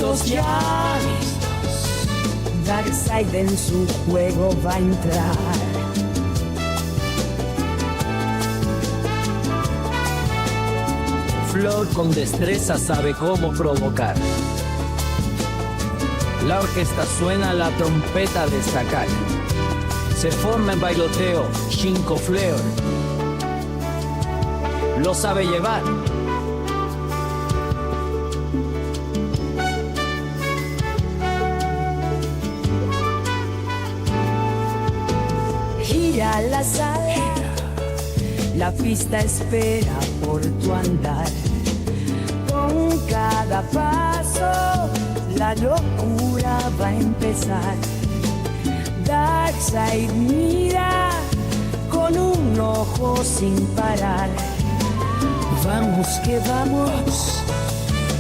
listos ya. Darkside en su juego va a entrar. Fleur con destreza sabe cómo provocar. La orquesta suena la trompeta de estacar. Se forma en bailoteo Shinko Fleur. Lo sabe llevar. Gira la sala, la pista espera por tu andar. Con cada paso, la locura va a empezar. Darkside mira con un ojo sin parar. Vamos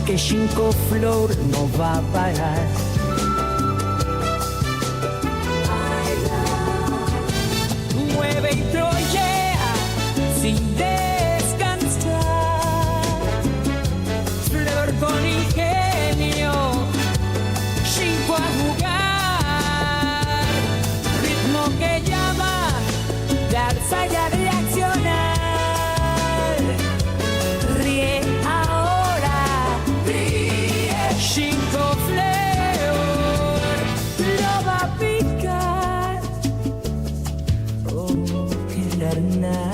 que Shinko Fleur no va a parar. Mueve y troyea sin descansar. Fleur con ingenio, Shinko a jugar. Ritmo que llama, Darkside a reaccionar. Ríe ahora, ríe. Shinko Fleur lo va a picar. Oh, qué arnaz.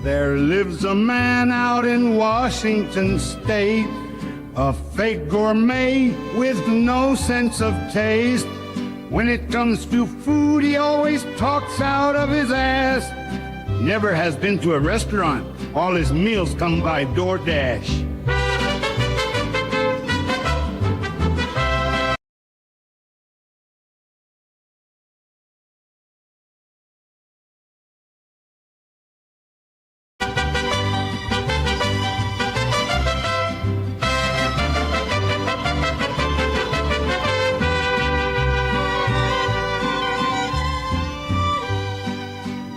There lives a man out in Washington State, a fake gourmet with no sense of taste. When it comes to food, he always talks out of his ass. Never has been to a restaurant. All his meals come by DoorDash.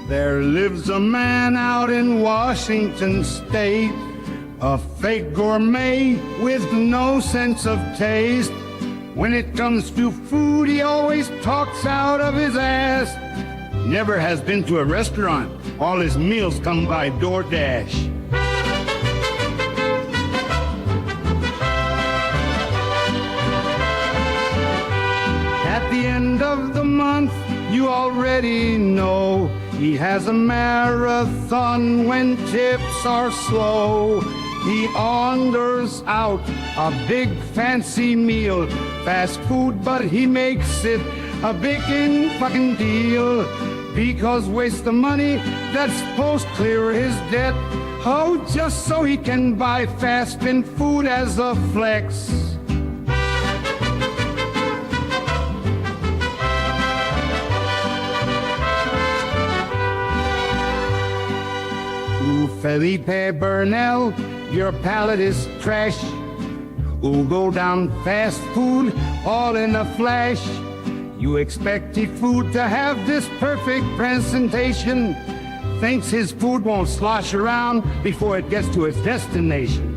There lives a man out in Washington State, a fake gourmet with no sense of taste. When it comes to food, he always talks out of his ass. Never has been to a restaurant. All his meals come by DoorDash. At the end of the month, you already know he has a marathon when tips are slow. He orders out a big fancy meal, fast food, but he makes it a big fucking deal. Because waste the money that's supposed to clear his debt. Oh, just so he can buy fast food as a flex. Felipe Burnell, your palate is trash. Ooh, go down fast food, all in a flash. You expect the food to have this perfect presentation. Thinks his food won't slosh around before it gets to its destination.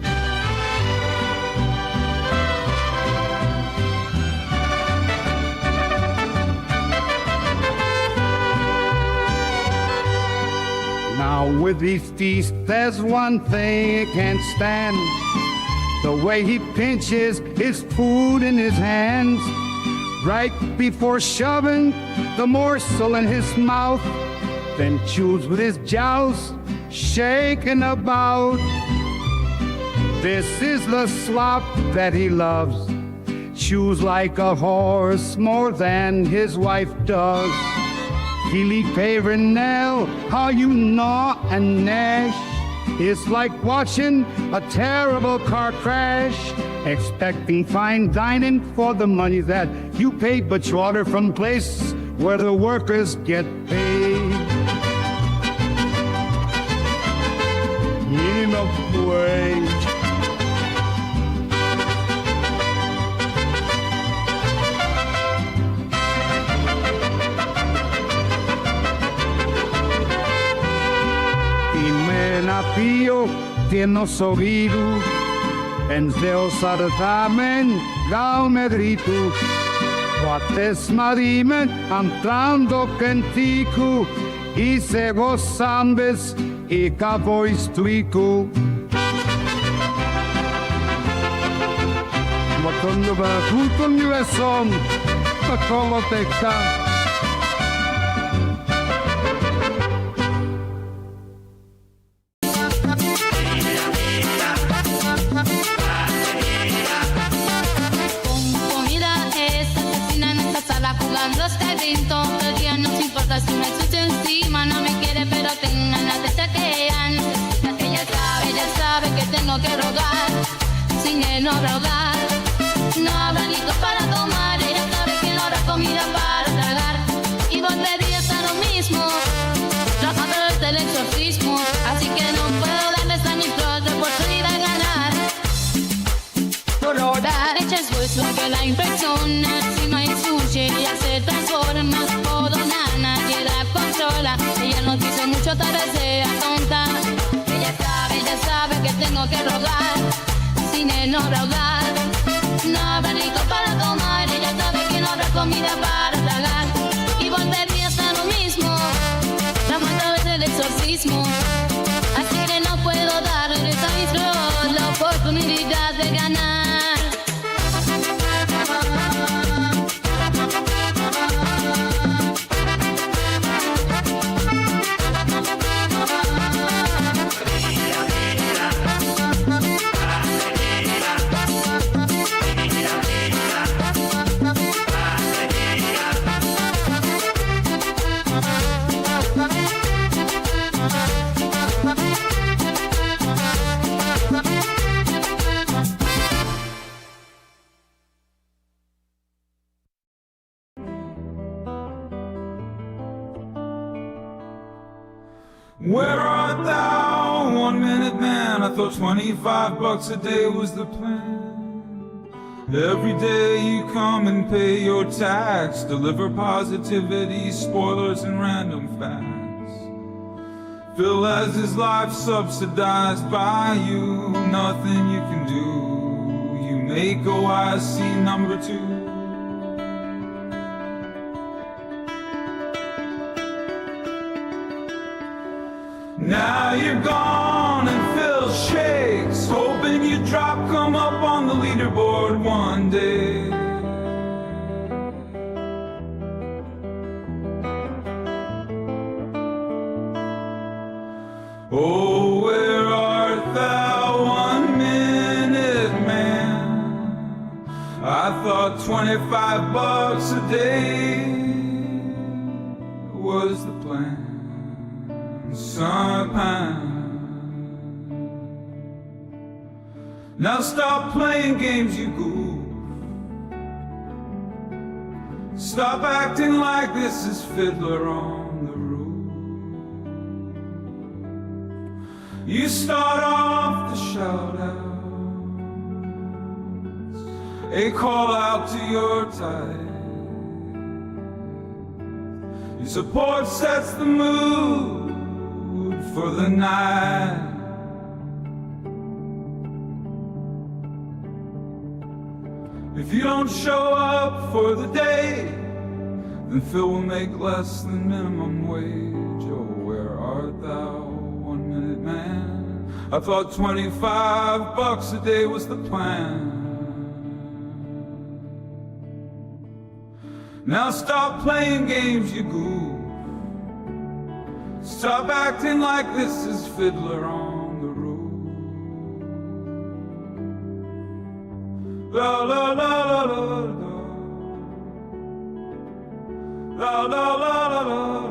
Now with these feasts, there's one thing he can't stand. The way he pinches his food in his hands. Right before shoving the morsel in his mouth, then chews with his jowls, shaking about. This is the slop that he loves. chews like a horse more than his wife does. Philippe Ravenel, how you gnaw and gnash. It's like watching a terrible car crash, expecting fine dining for the money that you pay, but you order from places where the workers get paid minimum wage. Pio tieno sovidu, en Zeus artamen gal medritu. Poates marimen antrando cantico, e se gozambes e cavois tuico. Motondo ba tutto new song, tacolo tecta. Si me chucha encima, no me quiere, pero tengo ganas de chaquear. Ella sabe que tengo que rogar, sin él no habrá hogar. No habrá licor para tomar, ella sabe que no habrá comida para tragar. Y volvería a estar lo mismo, tratando del exorcismo. Así que no puedo darles a mi flor de oportunidad de ganar. Por ahora, ella es pues lo que la impresiona. Encima y sushi, ella se transforma. Todo nana, que la controla. Ella no dice mucho, tal vez sea tonta. Ella sabe que tengo que rogar. Sin él no habrá hogar. No habrá licor para tomar. Ella sabe que no habrá comida para tragar. Y volvería a estar lo mismo, tramando a través del exorcismo. Así que no puedo darles a mi flor la oportunidad de ganar. Where art thou, 1 minute man? I thought $25 a day was the plan. Every day you come and pay your tax, deliver positivity, spoilers and random facts. Phil has his life subsidized by you, nothing you can do. You make OIC #2. Now you're gone and Phil shakes, hoping you drop, come up on the leaderboard one day. Oh, where art thou, 1 minute man? I thought $25 a day was the plan. Now stop playing games, you goof. Stop acting like this is Fiddler on the Roof. You start off the shout outs, a call out to your tithe. Your support sets the mood for the night. If you don't show up for the day, then Phil will make less than minimum wage. Oh, where art thou, 1 minute man? I thought $25 a day was the plan. Now stop playing games, you goof. Stop acting like this is Fiddler on the Roof. La la la la la. La la la la la.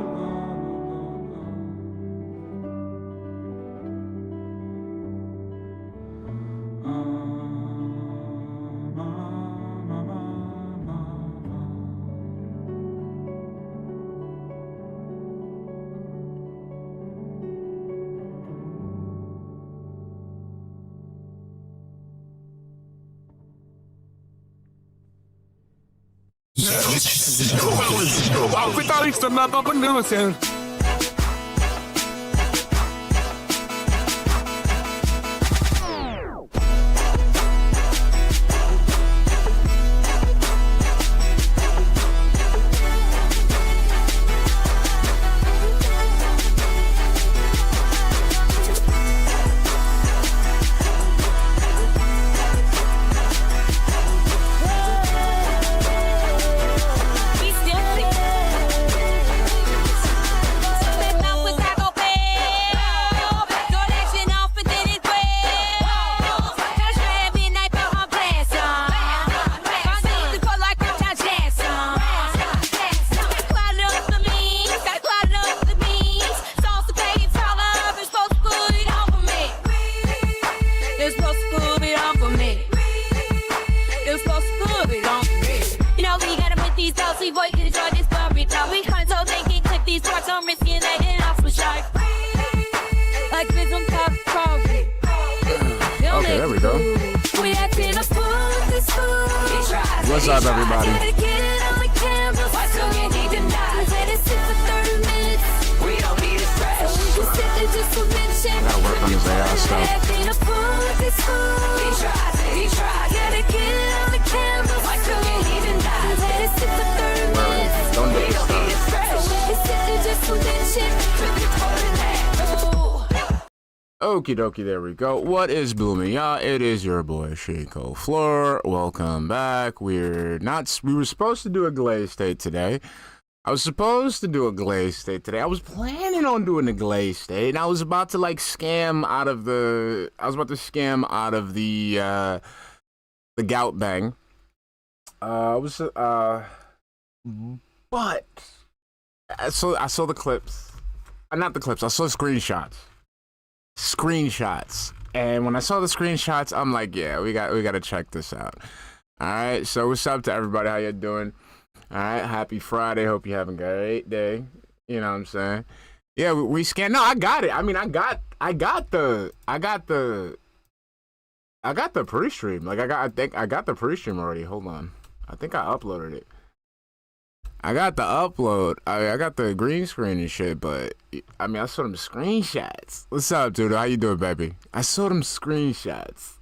Guitarrista nada pra não ser. Okay, there we go. What's up, everybody? I gotta work on his AI stuff. Don't do this stuff. Okie dokie, there we go. What is blooming? Yeah, it is your boy Shinko. Fleur, welcome back. We were supposed to do a glaze state today. I was supposed to do a glaze state today. I was planning on doing a glaze state, and I was about to scam out of the gout bang. But I saw the clips. Not the clips. I saw screenshots. And when I saw the screenshots, I'm like, yeah, we got to check this out. All right. So what's up to everybody? How you doing? All right, happy Friday. Hope you're having a great day. You know what I'm saying? Yeah, we scanned. No, I got it. I mean, I got the pre-stream. I think I got the pre-stream already. Hold on. I think I uploaded it. I got the upload. I got the green screen and shit, but I mean, I saw them screenshots. What's up, dude? How you doing, baby? I saw them screenshots.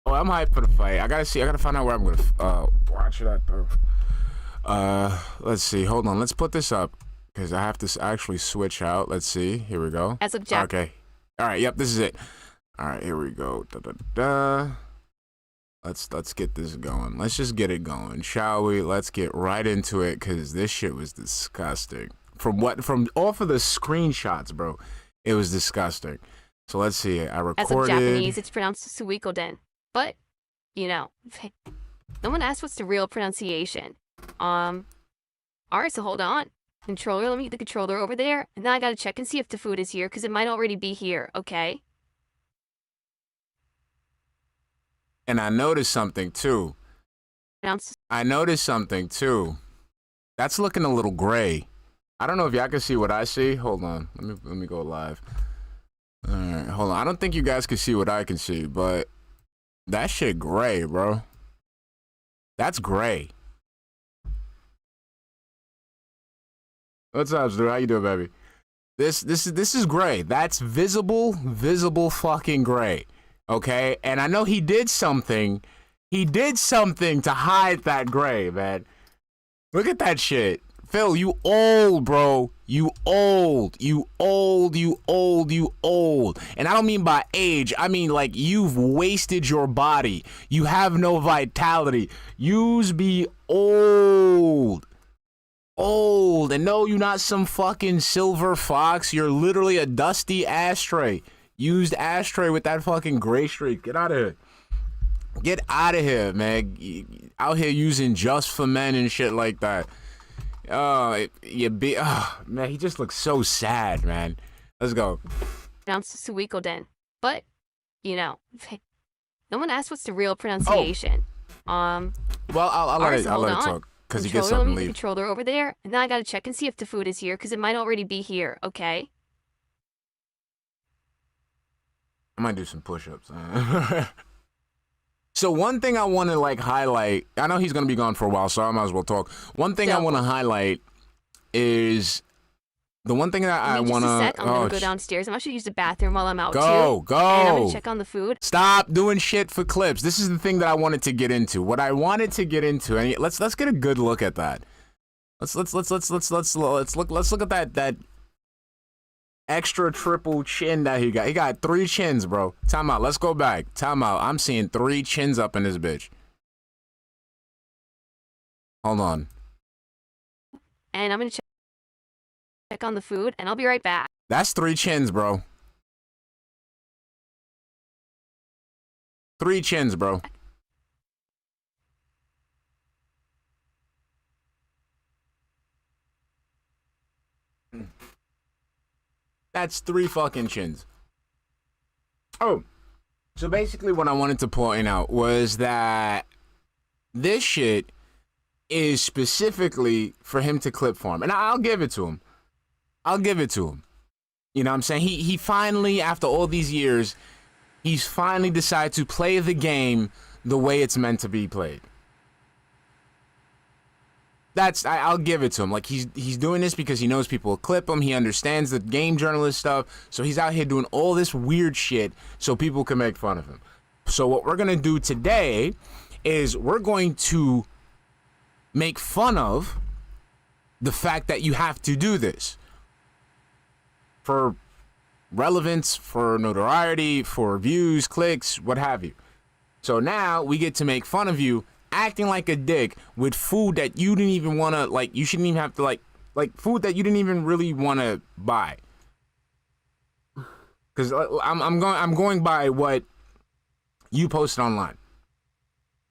Oh, I'm hyped for the fight. I gotta find out where I'm gonna watch it at though. Let's see. Hold on. Let's put this up because I have to actually switch out. Let's see. Here we go. As of Jack. Okay. All right. Yep. This is it. All right. Here we go. Let's get this going. Let's just get it going, shall we? Let's get right into it because this shit was disgusting. From off of the screenshots, bro, it was disgusting. So let's see. I recorded. As of Japanese, it's pronounced Suikoden, but no one asked what's the real pronunciation. Alright, so hold on. Controller, let me get the controller over there, and then I gotta check and see if the food is here, because it might already be here, okay? And I noticed something too. That's looking a little gray. I don't know if y'all can see what I see. Hold on. Let me go live. Alright, hold on. I don't think you guys can see what I can see, but that shit gray, bro. That's gray. What's up, dude? How you doing, baby? This is gray. That's visible fucking gray. Okay? And I know he did something. He did something to hide that gray, man. Look at that shit. Phil, you old, bro. You old. And I don't mean by age. I mean like you've wasted your body. You have no vitality. Yous be old. And no, you're not some fucking silver fox. You're literally a dusty ashtray. Used ashtray with that fucking gray streak. Get out of here. Get out of here, man. Out here using Just for Men and shit like that. Man, he just looks so sad, man. Let's go. Pronounced Suikoden. But, you know, no one asked what's the real pronunciation. Well, I'll let it talk because he gets up and leave. leave. Controller over there, and then I gotta check and see if the food is here because it might already be here. Okay. I might do some push-ups. So one thing I want to like highlight. I know he's gonna be gone for a while, so I might as well talk. One thing I want to highlight is the one thing that I want to. I'm gonna go downstairs. I'm actually use the bathroom while I'm out too. Go. And I'm gonna check on the food. Stop doing shit for clips. This is the thing that I wanted to get into. What I wanted to get into, and let's get a good look at that. Let's look at that extra triple chin that he got. He got 3 chins, bro. Time out. Let's go back. Time out. I'm seeing 3 chins up in this bitch. Hold on. And I'm gonna check on the food, and I'll be right back. That's 3 chins, bro. 3 chins, bro. That's 3 fucking chins. Oh, so basically what I wanted to point out was that this shit is specifically for him to clip farm. And I'll give it to him. I'll give it to him. You know what I'm saying? He finally, after all these years, he's finally decided to play the game the way it's meant to be played. I'll give it to him. Like he's doing this because he knows people will clip him. He understands the game journalist stuff. So he's out here doing all this weird shit so people can make fun of him. So what we're gonna do today is we're going to make fun of the fact that you have to do this for relevance, for notoriety, for views, clicks, what have you. So now we get to make fun of you acting like a dick with food that you didn't even want to, like, you shouldn't even have to, like food that you didn't even really want to buy. Because I'm going by what you posted online.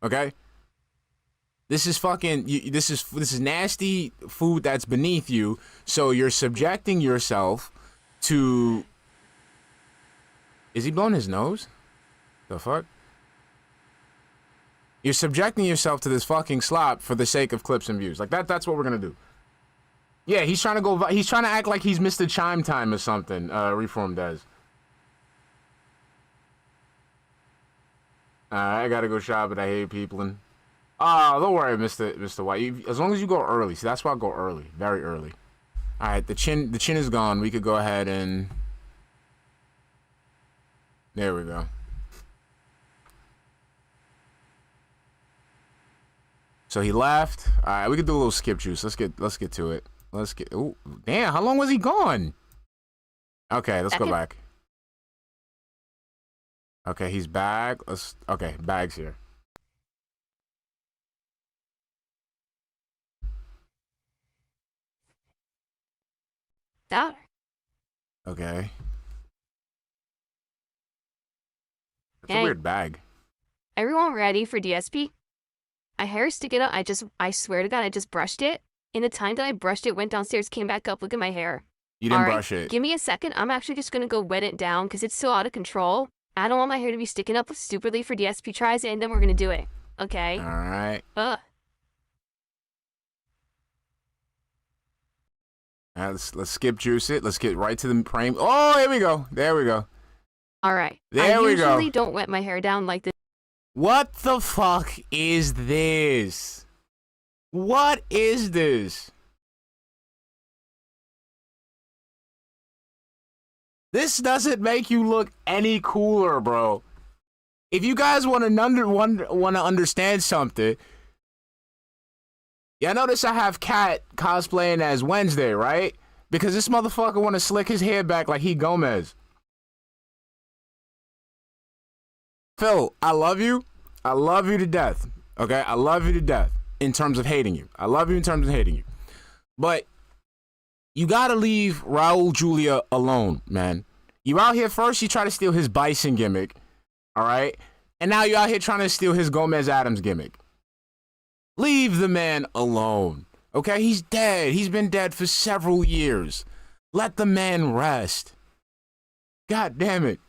Okay? This is fucking, this is nasty food that's beneath you, so you're subjecting yourself to... Is he blowing his nose? The fuck? You're subjecting yourself to this fucking slop for the sake of clips and views. Like that's what we're gonna do. Yeah, he's trying to act like he's Mr. Chime Time or something. Reform does. I gotta go shopping. I hate peopling. Oh, don't worry, Mr. White. As long as you go early. See, that's why I go early, very early. All right, the chin is gone. We could go ahead and. There we go. So he left. All right, we could do a little skip juice. Let's get to it. Oh, damn! How long was he gone? Okay, let's go back. Okay, he's back. Okay, bag's here. Daughter. Okay. That's a weird bag. Everyone ready for DSP? My hair is sticking up. I swear to God, I just brushed it. In the time that I brushed it, went downstairs, came back up. Look at my hair. You didn't brush it. Give me a second. I'm actually just going to go wet it down because it's so out of control. I don't want my hair to be sticking up stupidly for DSP tries, and then we're going to do it. Okay? All right. All right, let's skip juice it. Let's get right to the frame. Oh, here we go. There we go. All right. There we go. I usually don't wet my hair down like this. What the fuck is this? What is this? This doesn't make you look any cooler, bro. If you guys want to understand something, yeah, notice I have Cat cosplaying as Wednesday, right? Because this motherfucker want to slick his hair back like he Gomez. Phil, I love you. I love you to death. Okay? I love you to death in terms of hating you. I love you in terms of hating you. But you gotta leave Raul Julia alone, man. You out here first, you try to steal his Bison gimmick. Alright? And now you out here trying to steal his Gomez Adams gimmick. Leave the man alone. Okay, he's dead. He's been dead for several years. Let the man rest. God damn it.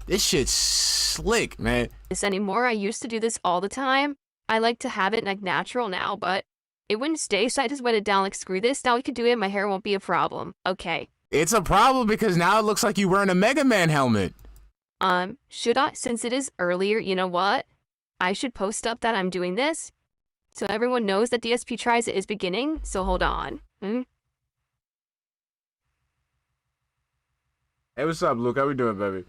This shit's slick, man. This anymore. I used to do this all the time. I like to have it like natural now, but it wouldn't stay, so I just wet it down like screw this. Now we can do it. My hair won't be a problem. Okay. It's a problem because now it looks like you're wearing a Mega Man helmet. Should I, since it is earlier, you know what? I should post up that I'm doing this so everyone knows that DSP Tries It is beginning. So hold on. Hey, what's up, Luke? How we doing, baby?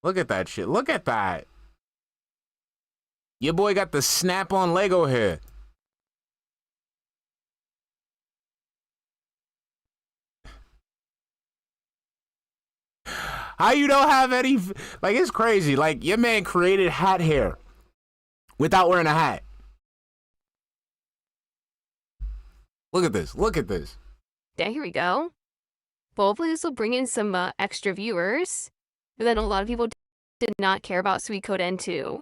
Look at that shit. Look at that. Your boy got the snap-on Lego hair. How you don't have any... Like, it's crazy. Like, your man created hat hair without wearing a hat. Look at this. Look at this. Yeah, here we go. Hopefully this will bring in some extra viewers. But then a lot of people did not care about Suikoden 2.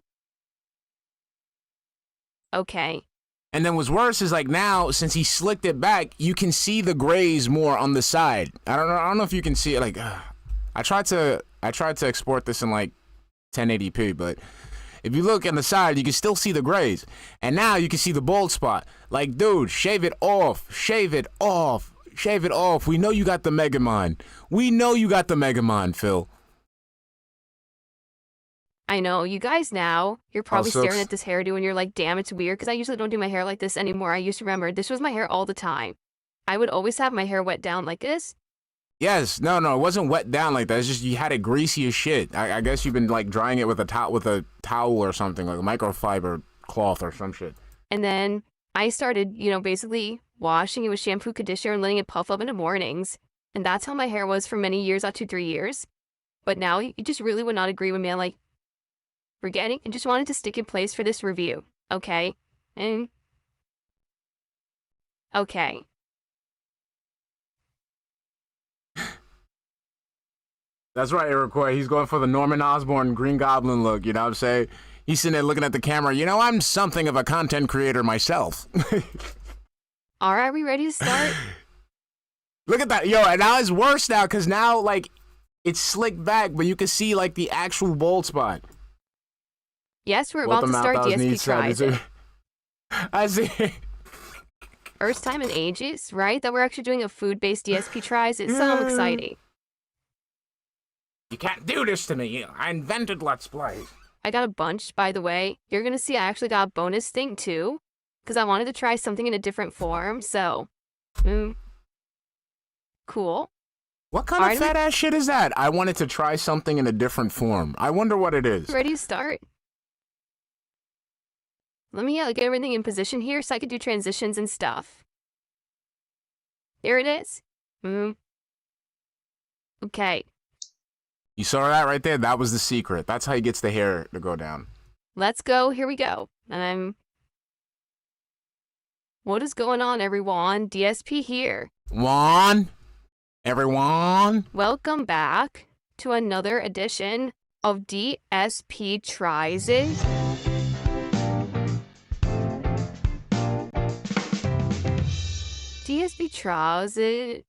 Okay. And then what's worse is like now, since he slicked it back, you can see the grays more on the side. I don't know if you can see it. Like, I tried to export this in like 1080p, but if you look on the side, you can still see the grays. And now you can see the bald spot. Like, dude, shave it off. Shave it off. Shave it off. We know you got the Megamon. We know you got the Megamon, Phil. I know, you guys now, you're probably Also, staring at this hairdo and you're like, damn, it's weird, because I usually don't do my hair like this anymore. I used to remember, this was my hair all the time. I would always have my hair wet down like this. Yes, no, it wasn't wet down like that. It's just you had it greasy as shit. I guess you've been like drying it with a towel or something, like a microfiber cloth or some shit. And then I started, you know, basically washing it with shampoo, conditioner, and letting it puff up in the mornings. And that's how my hair was for many years, up to 3 years. But now you just really would not agree with me. I'm like, forgetting and just wanted to stick in place for this review. Okay. And okay. That's right, Iroquois. He's going for the Norman Osborn Green Goblin look, you know what I'm saying? He's sitting there looking at the camera. You know, I'm something of a content creator myself. All right, are we ready to start? Look at that. Yo, and now it's worse now because now, like, it's slicked back, but you can see, like, the actual bald spot. Yes, we're about to start DSP Tries It. I see. First time in ages, right? That we're actually doing a food-based DSP Tries It. So exciting. You can't do this to me. I invented Let's Play. I got a bunch, by the way. You're going to see I actually got a bonus thing, too. Because I wanted to try something in a different form, so... cool. What kind of fat-ass shit is that? I wanted to try something in a different form. I wonder what it is. Ready to start? Let me get everything in position here so I could do transitions and stuff. There it is. Okay. You saw that right there? That was the secret. That's how he gets the hair to go down. Let's go. Here we go. What is going on, everyone? DSP here. Everyone. Welcome back to another edition of DSP Tries It. DSP Tries It.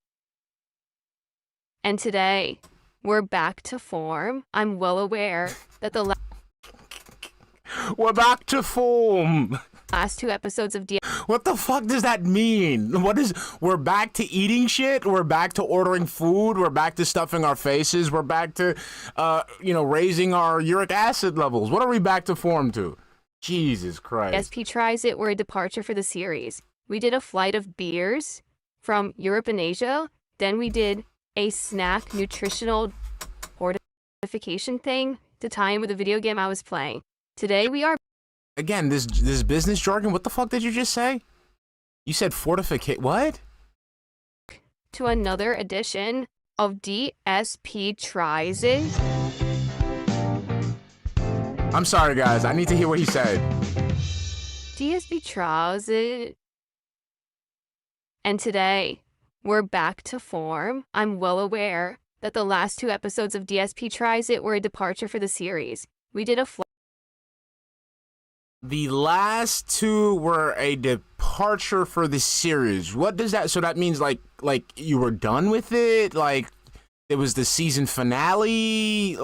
And today, we're back to form. I'm well aware that the We're back to form. last 2 episodes of DSP... What the fuck does that mean? We're back to eating shit? We're back to ordering food? We're back to stuffing our faces? We're back to, raising our uric acid levels? What are we back to form to? Jesus Christ. DSP Tries It were a departure for the series. We did a flight of beers from Europe and Asia. Then we did a snack nutritional fortification thing to tie in with the video game I was playing. Today we are... Again, this business jargon, what the fuck did you just say? You said fortificate, what? To another edition of DSP Tries It. I'm sorry, guys. I need to hear what he said. DSP Tries It. And today, we're back to form. I'm well aware that the last 2 episodes of DSP Tries It were a departure for the series. We did a The last two were a departure for the series. What does that? So that means like you were done with it? Like it was the season finale?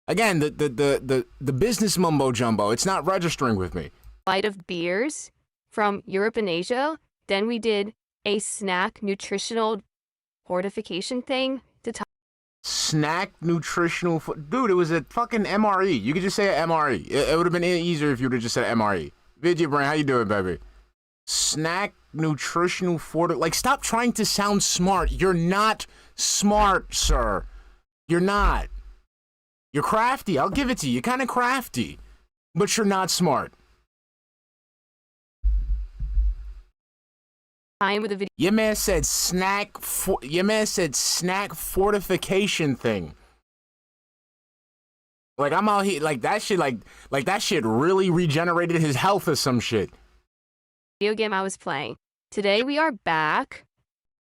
Again, the business mumbo jumbo. It's not registering with me. Light of beers from Europe and Asia. Then we did a snack nutritional fortification thing to top. Snack nutritional dude, it was a fucking MRE. You could just say a MRE. It would have been easier if you would have just said MRE. Vidya Brain, how you doing, baby? Snack nutritional like stop trying to sound smart. You're not smart, sir. You're not. You're crafty. I'll give it to you. You're kind of crafty, but you're not smart. With a video. Your man said snack fortification thing. Like I'm out here like that shit like that shit really regenerated his health or some shit. Video game I was playing. Today we are back.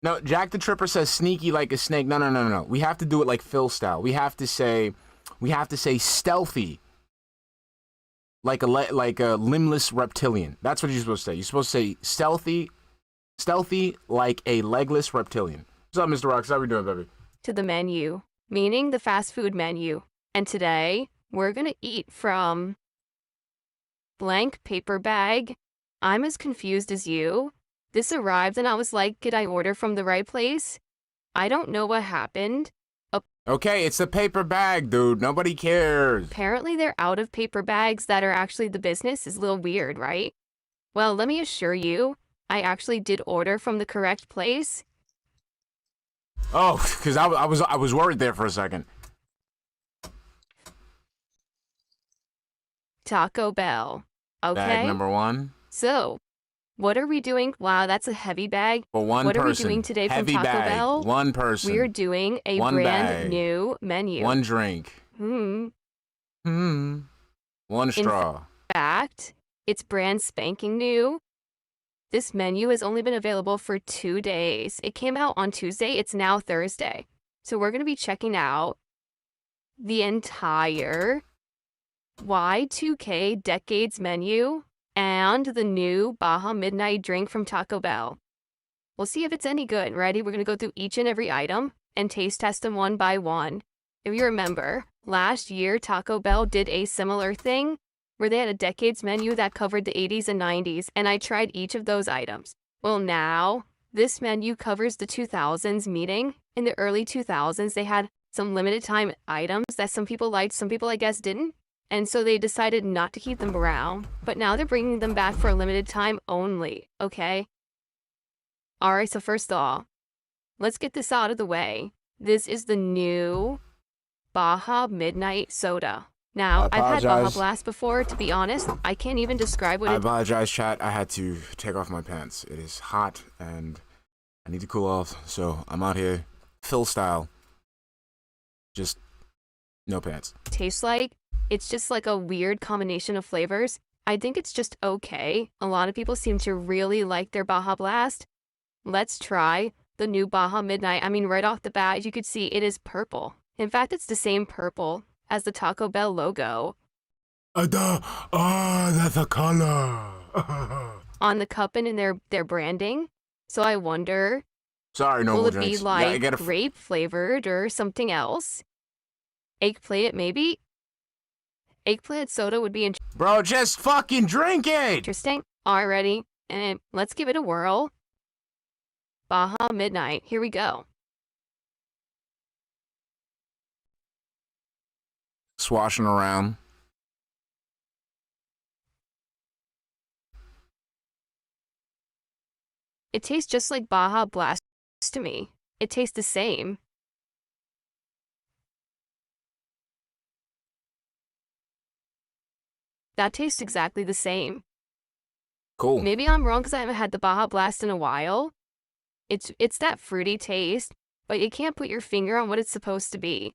No, Jack the Tripper says sneaky like a snake. No. We have to do it like Phil style. We have to say stealthy. Like a limbless reptilian. That's what you're supposed to say. You're supposed to say stealthy like a legless reptilian. What's up, Mr. Rocks? How we doing, baby? To the menu, meaning the fast food menu. And today we're gonna eat from blank paper bag. I'm as confused as you. This arrived and I was like, did I order from the right place? I don't know what happened. Okay, it's a paper bag, dude. Nobody cares. Apparently they're out of paper bags that are actually the business. Is a little weird, right? Well, let me assure you, I actually did order from the correct place. Oh, because I was worried there for a second. Taco Bell. Okay. Bag number 1. So, what are we doing? Wow, that's a heavy bag. For one what person. What are we doing today heavy from Taco bag. Bell? One person. We're doing a one brand bag. new menu. One drink. One straw. In fact, it's brand spanking new. This menu has only been available for 2 days. It came out on Tuesday. It's now Thursday. So we're going to be checking out the entire Y2K Decades menu and the new Baja Midnight drink from Taco Bell. We'll see if it's any good. Ready? We're going to go through each and every item and taste test them one by one. If you remember, last year Taco Bell did a similar thing where they had a decades menu that covered the 80s and 90s, and I tried each of those items. Well, now, this menu covers the 2000s, meaning in the early 2000s, they had some limited time items that some people liked, some people, I guess, didn't. And so they decided not to keep them around, but now they're bringing them back for a limited time only, okay? All right, so first of all, let's get this out of the way. This is the new Baja Midnight soda. Now, I've had Baja Blast before. To be honest, I can't even describe what I apologize, chat. I had to take off my pants. It is hot, and I need to cool off, so I'm out here, Phil style. Just no pants. Tastes like. It's just like a weird combination of flavors. I think it's just okay. A lot of people seem to really like their Baja Blast. Let's try the new Baja Midnight. I mean, right off the bat, you could see it is purple. In fact, it's the same purple as the Taco Bell logo. That's a color. On the cup and in their branding. So I wonder, sorry, normal will it drinks. be like grape flavored or something else? Eggplant, maybe? Eggplant soda would be Bro, just fucking drink it! Interesting. Alrighty, and let's give it a whirl. Baja Midnight, here we go. Swashing around. It tastes just like Baja Blast to me. It tastes the same. That tastes exactly the same. Cool. Maybe I'm wrong because I haven't had the Baja Blast in a while. It's that fruity taste, but you can't put your finger on what it's supposed to be.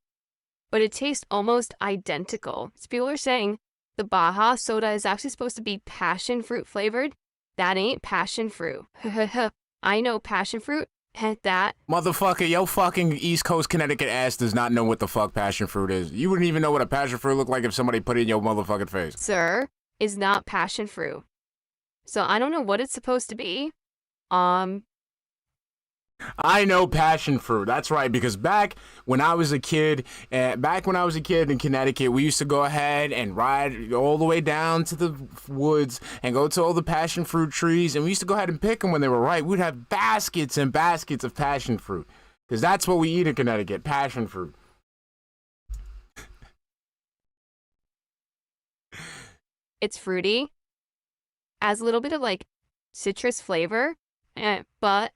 But it tastes almost identical. So people are saying the Baja soda is actually supposed to be passion fruit flavored. That ain't passion fruit. I know passion fruit. That. Motherfucker, your fucking East Coast Connecticut ass does not know what the fuck passion fruit is. You wouldn't even know what a passion fruit looked like if somebody put it in your motherfucking face. Sir, is not passion fruit. So I don't know what it's supposed to be. I know passion fruit. That's right, because back when I was a kid in Connecticut, we used to go ahead and ride all the way down to the woods and go to all the passion fruit trees, and we used to go ahead and pick them when they were ripe. We'd have baskets and baskets of passion fruit, because that's what we eat in Connecticut, passion fruit. It's fruity, has a little bit of like citrus flavor, but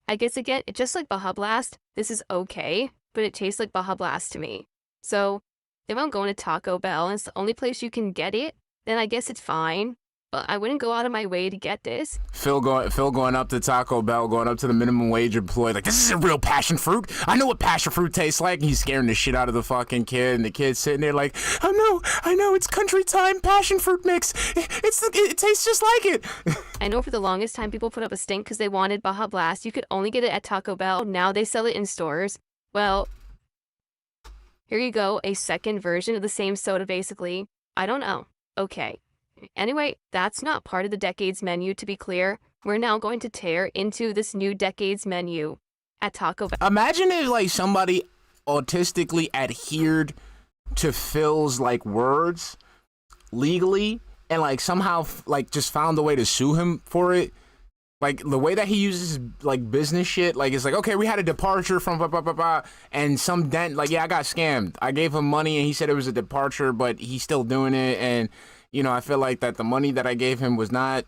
I guess again, just like Baja Blast, this is okay, but it tastes like Baja Blast to me. So if I'm going to Taco Bell and it's the only place you can get it, then I guess it's fine. But I wouldn't go out of my way to get this. Phil going up to Taco Bell, going up to the minimum wage employee, like, this is a real passion fruit. I know what passion fruit tastes like. And he's scaring the shit out of the fucking kid, and the kid's sitting there like, I know, it's country time passion fruit mix. It tastes just like it. I know for the longest time people put up a stink because they wanted Baja Blast. You could only get it at Taco Bell. Now they sell it in stores. Well, here you go, a second version of the same soda basically. I don't know. Okay. Anyway, that's not part of the Decades menu, to be clear. We're now going to tear into this new Decades menu at Taco Bell. Imagine if, like, somebody autistically adhered to Phil's, like, words legally and, like, somehow, like, just found a way to sue him for it. Like, the way that he uses, like, business shit, like, it's like, okay, we had a departure from blah, blah, blah, blah, and some dent, like, yeah, I got scammed. I gave him money, and he said it was a departure, but he's still doing it, and, you know, I feel like that the money that I gave him was not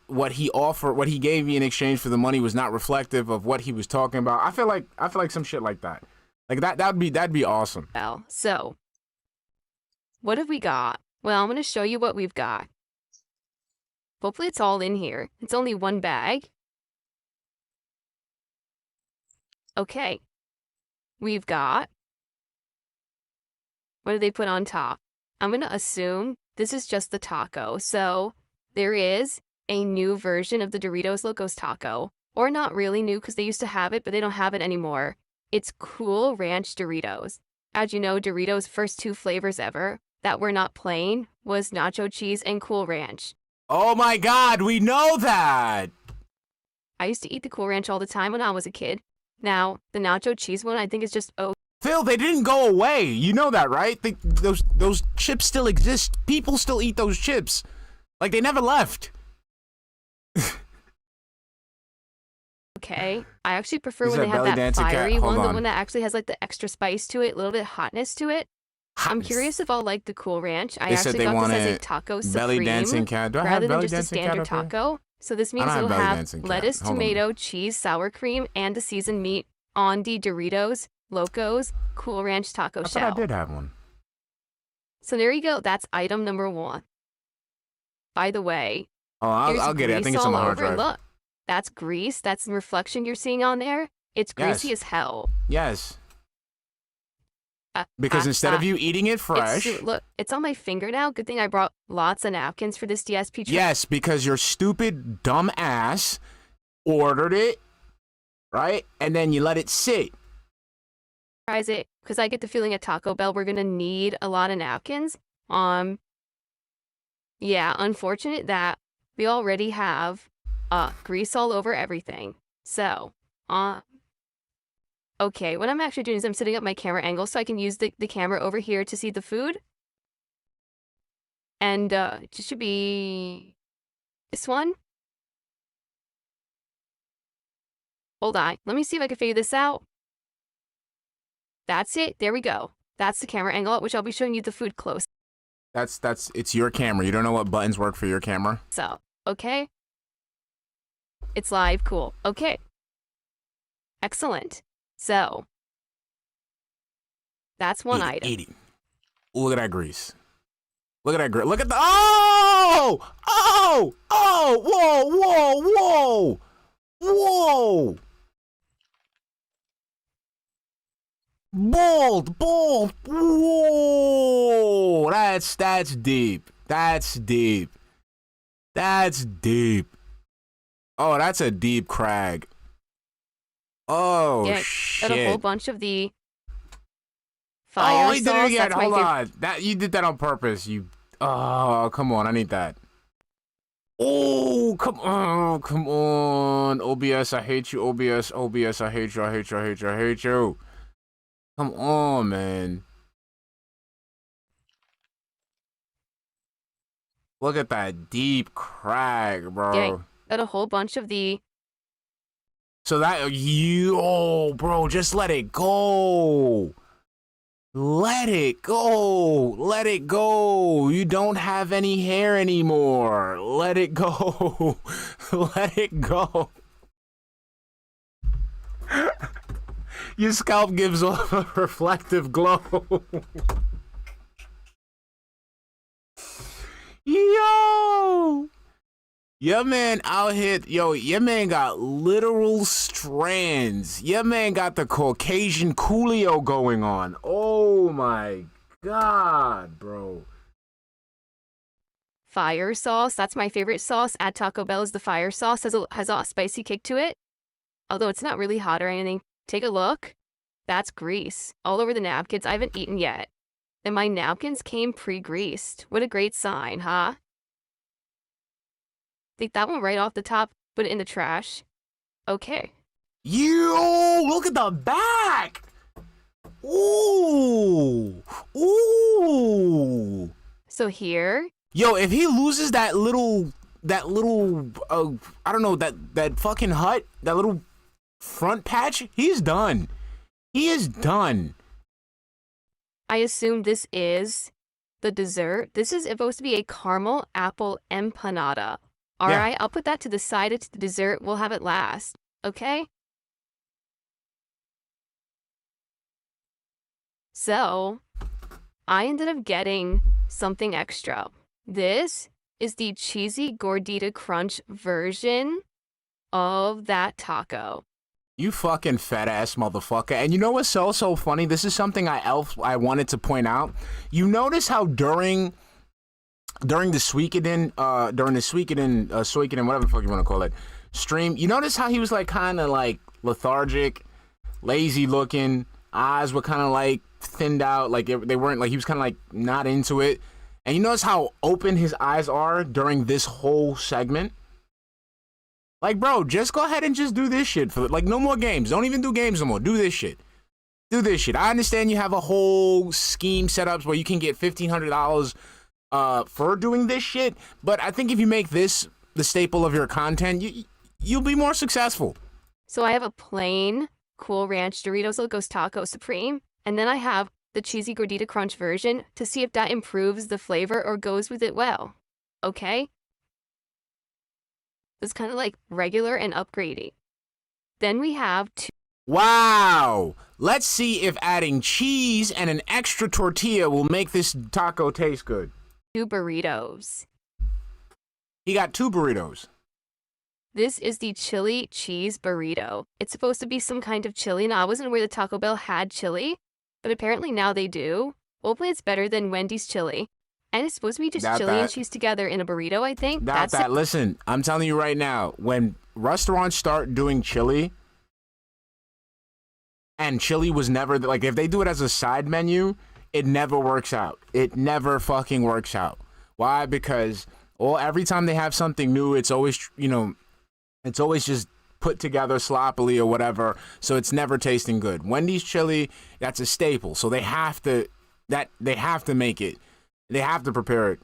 what he offered, what he gave me in exchange for the money was not reflective of what he was talking about. I feel like some shit like that. Like, that'd be awesome. Well, so, what have we got? Well, I'm going to show you what we've got. Hopefully it's all in here. It's only one bag. Okay. We've got... What do they put on top? I'm going to assume this is just the taco. So there is a new version of the Doritos Locos Taco. Or not really new because they used to have it, but they don't have it anymore. It's Cool Ranch Doritos. As you know, Doritos' first two flavors ever that were not plain was nacho cheese and Cool Ranch. Oh my God, we know that! I used to eat the Cool Ranch all the time when I was a kid. Now, the nacho cheese one I think is just Phil, they didn't go away. You know that, right? Those chips still exist. People still eat those chips. Like, they never left. okay. I actually prefer when they have that fiery one, the one that actually has like the extra spice to it, a little bit hotness to it. I'm curious if I'll like the Cool Ranch. I actually got this as a taco supreme belly dancing cat. rather than just a standard taco. So this means it'll have lettuce, tomato, cheese, sour cream, and a seasoned meat on the Doritos Locos Cool Ranch taco shell. I did have one. So there you go. That's item number 1. By the way, I'll get it. I think it's on my hard drive. Look, that's grease. That's the reflection you're seeing on there. It's greasy as hell. Yes. Because instead of you eating it fresh... Look, it's on my finger now. Good thing I brought lots of napkins for this DSP trip. Yes, because your stupid, dumb ass ordered it, right? And then you let it sit. It, because I get the feeling at Taco Bell we're going to need a lot of napkins. Yeah, unfortunate that we already have grease all over everything. So, okay, what I'm actually doing is I'm setting up my camera angle so I can use the camera over here to see the food. And it should be this one. Hold on, let me see if I can figure this out. That's it, there we go. That's the camera angle at which I'll be showing you the food close. It's your camera. You don't know what buttons work for your camera? So, okay. It's live, cool. Okay. Excellent. So, that's one item. Eating. Look at that grease. Look at that grease. Look at the... Oh! Oh! Oh! Whoa! Whoa! Whoa! Whoa! Bold! Whoa! That's deep. That's deep. That's deep. Oh, that's a deep crag. Oh, yeah, shit. Got a whole bunch of the Fire Oh, he did it sauce. again. That's my Hold favorite. on. That you did that on purpose. You. Oh, come on. I need that. Oh, come on. Come on. OBS, I hate you. OBS, I hate you. I hate you. I hate you. I hate you. Come on, man. Look at that deep crack, bro. Dang. Got a whole bunch of the. So that oh, bro, just let it go. Let it go. Let it go. You don't have any hair anymore. Let it go. Let it go. Your scalp gives off a reflective glow. Yo! Your man out here, yo, your man got literal strands. Your man got the Caucasian Coolio going on. Oh my God, bro. Fire sauce. That's my favorite sauce at Taco Bell is the fire sauce. Has a spicy kick to it. Although it's not really hot or anything. Take a look. That's grease. All over the napkins. I haven't eaten yet. And my napkins came pre-greased. What a great sign, huh? Take that one right off the top. Put it in the trash. Okay. Yo, look at the back. Ooh. Ooh. So here. Yo, if he loses that little, I don't know, that fucking hut, that little front patch, he's done. He is done. I assume this is the dessert. This is supposed to be a caramel apple empanada. All right, I'll put that to the side. It's the dessert. We'll have it last. Okay? So, I ended up getting something extra. This is the cheesy Gordita Crunch version of that taco. You fucking fat ass motherfucker. And you know what's so funny? This is something I wanted to point out. You notice how during the Suikoden, whatever the fuck you want to call it, stream, you notice how he was like kind of like lethargic, lazy looking, eyes were kind of like thinned out, like they weren't, like he was kind of like not into it. And you notice how open his eyes are during this whole segment? Like, bro, just go ahead and just do this shit for like no more games. Don't even do games no more. Do this shit. Do this shit. I understand you have a whole scheme set up where you can get $1,500 for doing this shit, but I think if you make this the staple of your content, you'll be more successful. So I have a plain Cool Ranch Doritos Locos Taco Supreme, and then I have the cheesy Gordita Crunch version to see if that improves the flavor or goes with it well. Okay? It's kind of like regular and upgrading. Then we have two. Wow! Let's see if adding cheese and an extra tortilla will make this taco taste good. Burritos. He got 2 burritos. This is the chili cheese burrito. It's supposed to be some kind of chili. Now, I wasn't aware that Taco Bell had chili, but apparently now they do. Hopefully it's better than Wendy's chili. And it's supposed to be just chili and cheese together in a burrito, I think. That's that. Listen, I'm telling you right now, when restaurants start doing chili, and chili was never, like, if they do it as a side menu, it never works out. It never fucking works out. Why? Because every time they have something new, it's always, it's always just put together sloppily or whatever, so it's never tasting good. Wendy's chili, that's a staple, so they have to make it. They have to prepare it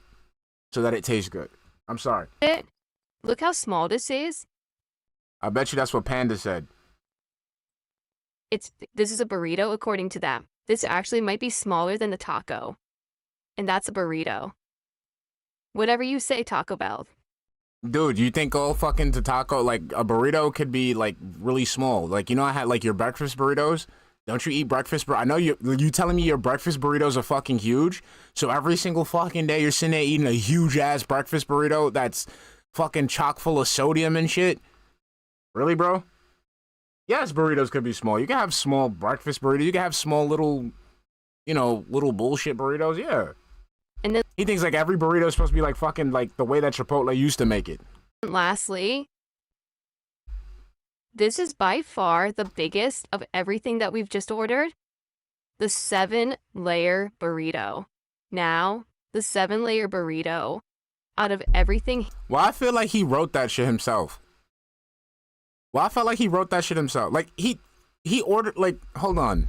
so that it tastes good. I'm sorry. Look how small this is. I bet you that's what Panda said. This is a burrito according to them. This actually might be smaller than the taco. And that's a burrito. Whatever you say, Taco Bell. Dude, you think all fucking to taco, like a burrito could be like really small. Like, I had like your breakfast burritos. Don't you eat breakfast? I know you telling me your breakfast burritos are fucking huge. So every single fucking day you're sitting there eating a huge ass breakfast burrito that's fucking chock full of sodium and shit. Really, bro? Yes, burritos could be small. You can have small breakfast burritos. You can have small little, little bullshit burritos. Yeah. And then he thinks like every burrito is supposed to be like fucking like the way that Chipotle used to make it. Lastly, this is by far the biggest of everything that we've just ordered. the 7-layer burrito. Now, the 7-layer burrito, out of everything. Well, I feel like he wrote that shit himself. Well, I felt like he wrote that shit himself. Like he ordered, like, hold on.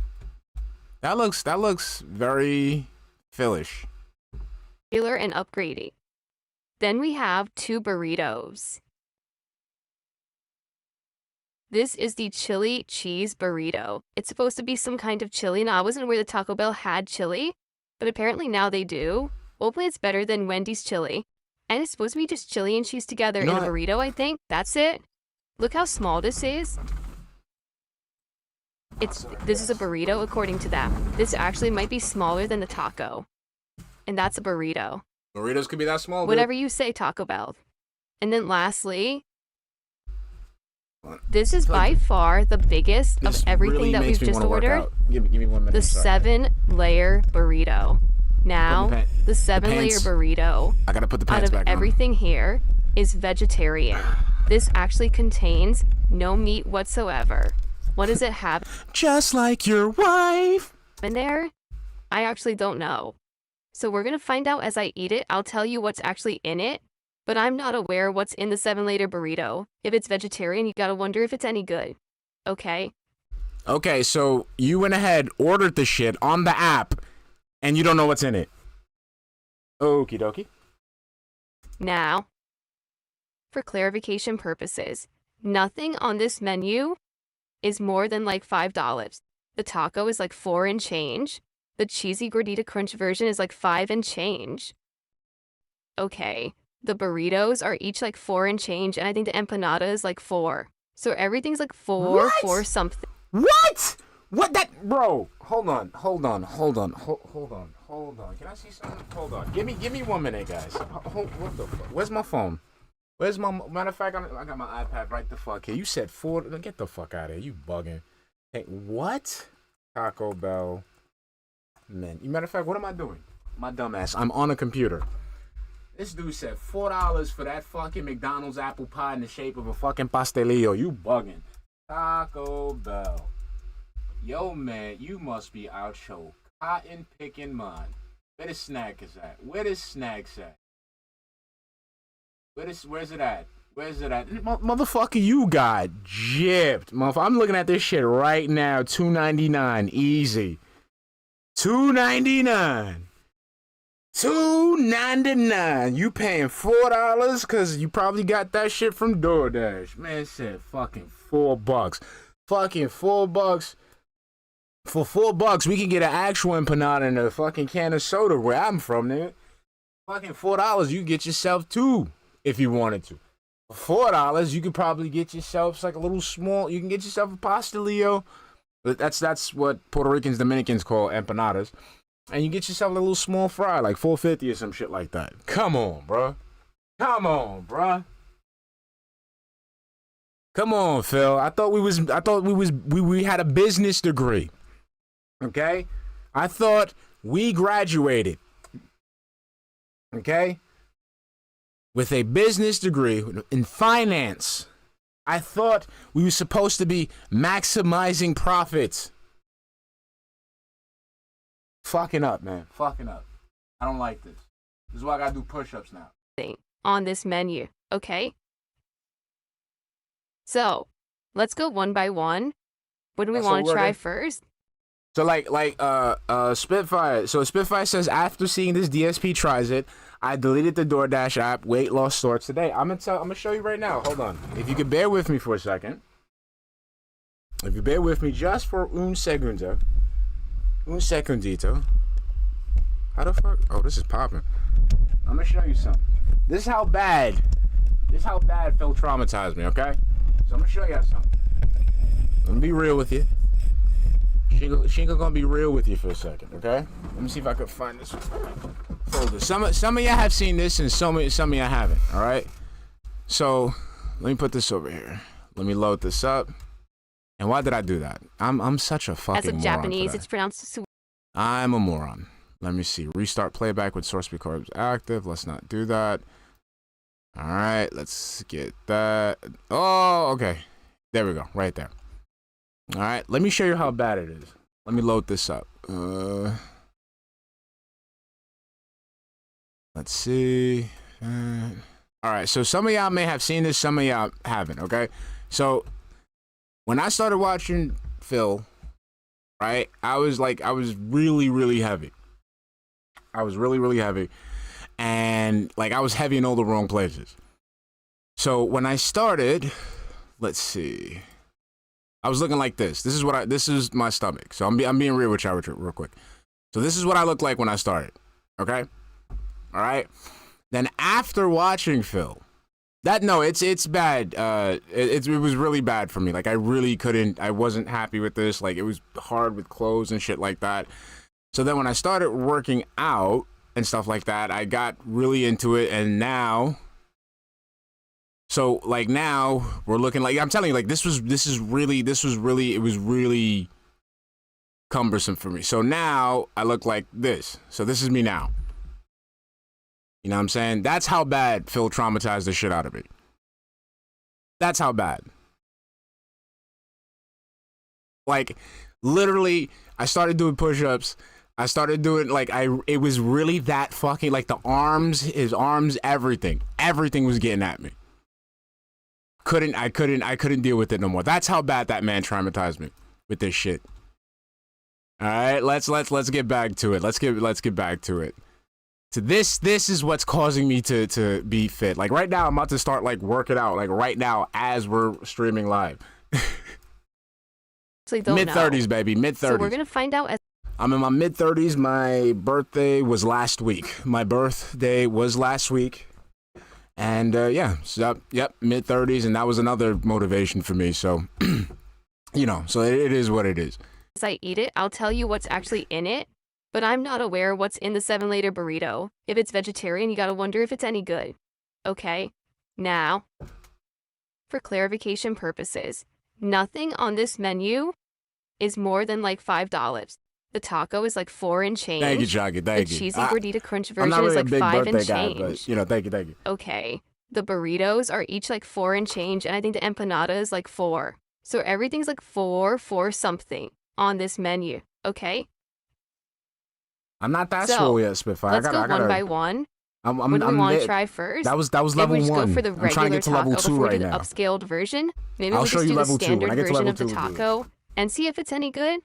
That looks very Philish. And upgrading. Then we have 2 burritos. This is the chili cheese burrito. It's supposed to be some kind of chili. Now, I wasn't aware that Taco Bell had chili, but apparently now they do. Hopefully it's better than Wendy's chili. And it's supposed to be just chili and cheese together in a burrito, I think. That's it. Look how small this is. This is a burrito according to them. This actually might be smaller than the taco. And that's a burrito. Burritos could be that small, dude. Whatever you say, Taco Bell. And then lastly, this is by far the biggest of everything that we've just ordered. Give me 1 minute. The 7-layer burrito. Now, the 7-layer burrito, I gotta put the pants out of back on. everything here, is vegetarian. This actually contains no meat whatsoever. What does it have Just like your wife. in there? I actually don't know. So we're gonna find out as I eat it. I'll tell you what's actually in it, but I'm not aware what's in the 7-layer burrito. If it's vegetarian, you gotta wonder if it's any good. Okay? Okay, so you went ahead, ordered the shit on the app, and you don't know what's in it. Okie dokie. Now, for clarification purposes, nothing on this menu is more than like $5. The taco is like 4 and change. The cheesy Gordita Crunch version is like 5 and change. Okay, the burritos are each like 4 and change, and I think the empanada is like 4. So everything's like 4 something. What? What that, bro? Hold on. Can I see something? Hold on. Give me 1 minute, guys. What the fuck? Where's my phone? Matter of fact, I got my iPad right the fuck here. You said 4. Get the fuck out of here. You bugging. Hey, what? Taco Bell. Man, matter of fact, what am I doing? My dumb ass. I'm on a computer. This dude said $4 for that fucking McDonald's apple pie in the shape of a fucking pastelillo. You bugging. Taco Bell. Yo, man, you must be out your cotton picking mind. Where the snack is at? Where the snacks at? Where's it at? Motherfucker, you got gypped. Motherfucker, I'm looking at this shit right now. $2.99. Easy. $2.99. $2.99. You paying $4 because you probably got that shit from DoorDash. Man, it said fucking $4. Fucking $4. For $4, we can get an actual empanada and a fucking can of soda where I'm from, nigga. Fucking $4, you get yourself 2 if you wanted to. For $4, you could probably get yourself like a little small. You can get yourself a pastelillo. That's what Puerto Ricans, Dominicans call empanadas. And you get yourself a little small fry, like $4.50 or some shit like that. Come on, bruh. Come on, Phil. I thought we had a business degree. Okay? I thought we graduated. Okay? With a business degree in finance. I thought we were supposed to be maximizing profits. Fucking up, man. Fucking up. I don't like this. This is why I gotta do push-ups now. On this menu, okay? So, let's go one by one. What do we want to try first? So Spitfire. So Spitfire says, after seeing this, DSP tries it. I deleted the DoorDash app. Weight loss starts today. I'm gonna show you right now. Hold on. If you could bear with me for a second. If you bear with me just for un segundito. How the fuck? Oh, this is popping. I'm gonna show you something. This is how bad Phil traumatized me, okay? So I'm gonna show you something. I'm gonna be real with you. Shinko gonna be real with you for a second, okay? Let me see if I can find this folder. Some of y'all have seen this, and some of y'all haven't. All right. So let me put this over here. Let me load this up. And why did I do that? I'm such a fucking moron. As of Japanese, it's pronounced. I'm a moron. Let me see. Restart playback with source records active. Let's not do that. All right. Let's get that. Oh, okay. There we go. Right there. All right, let me show you how bad it is. Let me load this up. Let's see. All right, so some of y'all may have seen this, some of y'all haven't, okay? So when I started watching Phil, right, I was really, really heavy. I was really, really heavy. And like I was heavy in all the wrong places. So when I started, let's see. I was looking like this. This is my stomach. So I'm being real with y'all real quick. So this is what I looked like when I started. Okay? All right? Then after watching Phil, it's bad. It was really bad for me. Like I wasn't happy with this. Like it was hard with clothes and shit like that. So then when I started working out and stuff like that, I got really into it, and now we're looking like, I'm telling you, like it was really cumbersome for me. So now I look like this. So this is me now. You know what I'm saying? That's how bad Phil traumatized the shit out of me. That's how bad. Like, literally, I started doing push-ups. I started doing, it was really that fucking, like, his arms, everything. Everything was getting at me. I couldn't deal with it no more. That's how bad that man traumatized me with this shit. All right, let's get back to it. Let's get back to it. So this is what's causing me to be fit. Like right now, I'm about to start like working out. Like right now, as we're streaming live. Mid-30s, baby, mid-30s. So we're gonna find out. I'm in my mid-30s. My birthday was last week. And so yep, mid-30s, and that was another motivation for me. So, so it is what it is. As I eat it, I'll tell you what's actually in it. But I'm not aware what's in the 7-layer burrito. If it's vegetarian, you gotta wonder if it's any good. Okay? Now, for clarification purposes, nothing on this menu is more than like $5. The taco is like 4 and change. Thank you, Joggy. Thank you. The cheesy Gordita Crunch version really is like 5 and change. Guy, but, thank you. Okay. The burritos are each like 4 and change, and I think the empanada is like 4. So everything's like 4 something on this menu. Okay? I'm not that swole yet, Spitfire. Let's go one by one. What do we want to try first? That was level 1. Go for the regular I'm trying to get to level 2 right now. The upscaled version. Maybe I'll we'll show just you do the level 2. standard When I get to version level of the 2, taco and see if it's any good.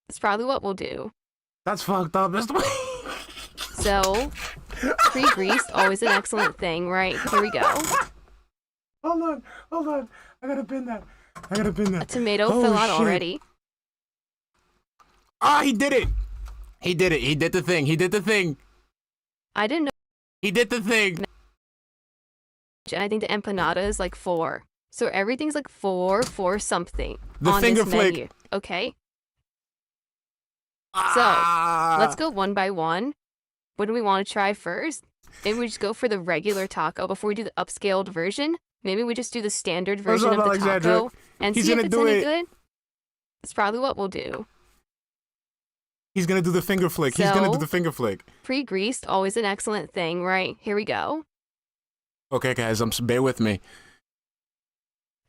That's probably what we'll do. That's fucked up. That's the way. So, pre-greased, always an excellent thing, right? Here we go. Hold on. I gotta pin that. A tomato fell out already. Ah, he did it. He did the thing. I didn't know. He did the thing. And I think the empanada is like 4. So everything's like 4 something the on finger this flick. menu. Okay? So, let's go one by one. What do we want to try first? Maybe we just go for the regular taco before we do the upscaled version. Maybe we just do the standard version of the taco and see if it's any good. That's probably what we'll do. He's gonna do the finger flick. Pre-greased, always an excellent thing, right? Here we go. Okay, guys, bear with me.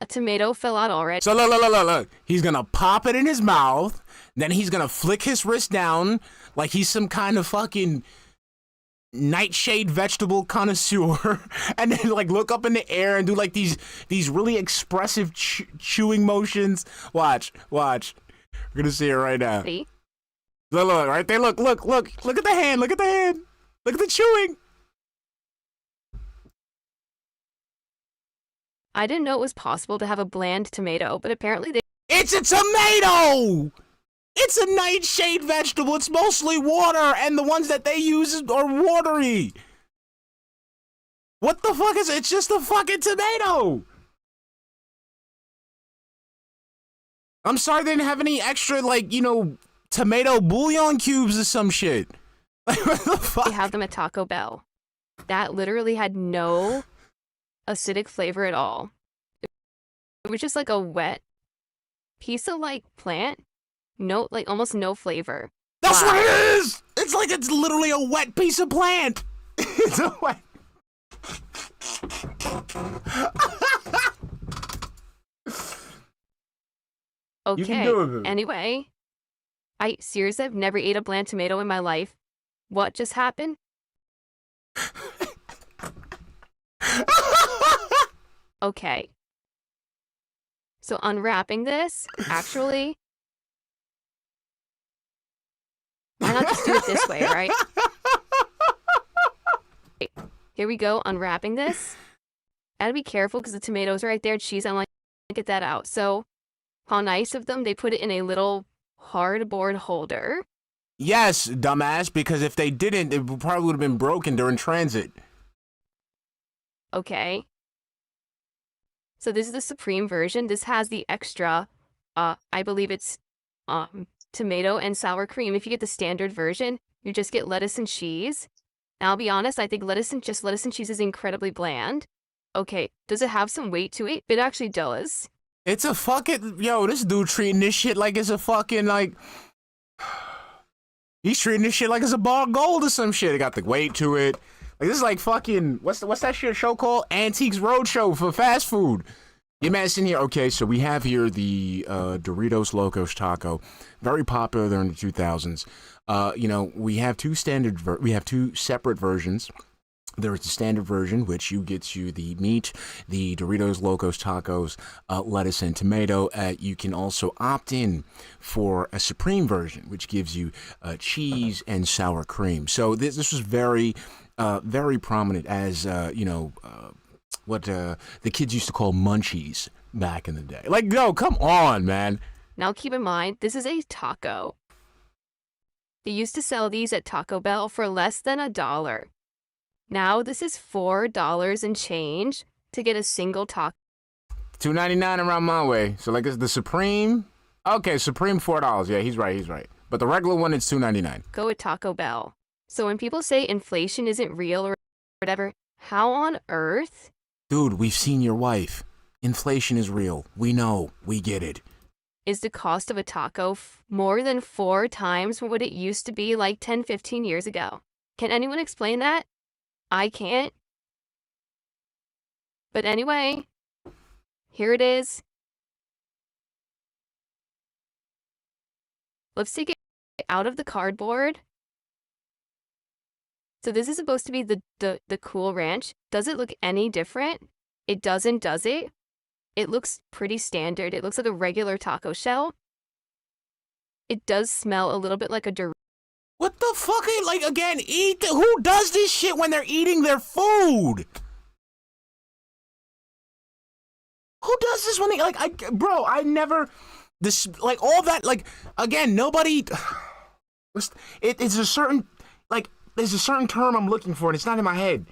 A tomato fell out already. So look. He's gonna pop it in his mouth, then he's gonna flick his wrist down like he's some kind of fucking nightshade vegetable connoisseur, and then like look up in the air and do like these really expressive chewing motions. Watch. We're gonna see it right now. See? Look, right there. Look at the hand. Look at the chewing. I didn't know it was possible to have a bland tomato, but apparently they... It's a tomato! It's a nightshade vegetable. It's mostly water, and the ones that they use are watery. What the fuck is it? It's just a fucking tomato. I'm sorry they didn't have any extra, tomato bouillon cubes or some shit. Like, what the fuck? They have them at Taco Bell. That literally had no acidic flavor at all. It was just like a wet piece of plant. No, almost no flavor. That's what it is! It's literally a wet piece of plant. It's a wet... Okay, You can do it. Anyway, I seriously have never ate a bland tomato in my life. What just happened? Okay. So unwrapping this, actually, why not just do it this way, right? Here we go, unwrapping this. Gotta be careful because the tomatoes are right there, cheese, I'm like, get that out. So, how nice of them, they put it in a little cardboard holder. Yes, dumbass, because if they didn't, it probably would have been broken during transit. Okay. So this is the Supreme version. This has the extra, I believe it's tomato and sour cream. If you get the standard version, you just get lettuce and cheese. Now, I'll be honest, I think lettuce and cheese is incredibly bland. Okay, does it have some weight to it? It actually does. It's a fucking, yo, this dude treating this shit like it's a fucking, like, he's treating this shit like it's a bar of gold or some shit. It got the weight to it. Like, this is like fucking, what's that shit show called? Antiques Roadshow for fast food. You man, in here, okay, so we have here the Doritos Locos Taco, very popular there in the 2000s. You know, we have two separate versions. There is the standard version, which gets you the meat, the Doritos Locos Tacos, lettuce and tomato. You can also opt in for a Supreme version, which gives you cheese and sour cream. So this was very prominent as, you know, what the kids used to call munchies back in the day. Like, no, come on, man. Now keep in mind, this is a taco. They used to sell these at Taco Bell for less than $1. Now this is $4 and change to get a single taco. $2.99 around my way. So like it's the Supreme. Okay, Supreme $4. Yeah, he's right. But the regular one is $2.99. Go at Taco Bell. So when people say inflation isn't real or whatever, how on earth? Dude, we've seen your wife. Inflation is real. We know. We get it. Is the cost of a taco more than 4 times what it used to be like 10, 15 years ago? Can anyone explain that? I can't. But anyway, here it is. Let's take it out of the cardboard. So this is supposed to be the Cool Ranch. Does it look any different? It doesn't, does it? It looks pretty standard. It looks like a regular taco shell. It does smell a little bit like a Doritos. What the fuck? Like, again, who does this shit when they're eating their food? Who does this when they, bro, I never, this, like, all that, like, again, nobody, it's a certain, like, there's a certain term I'm looking for, and it's not in my head.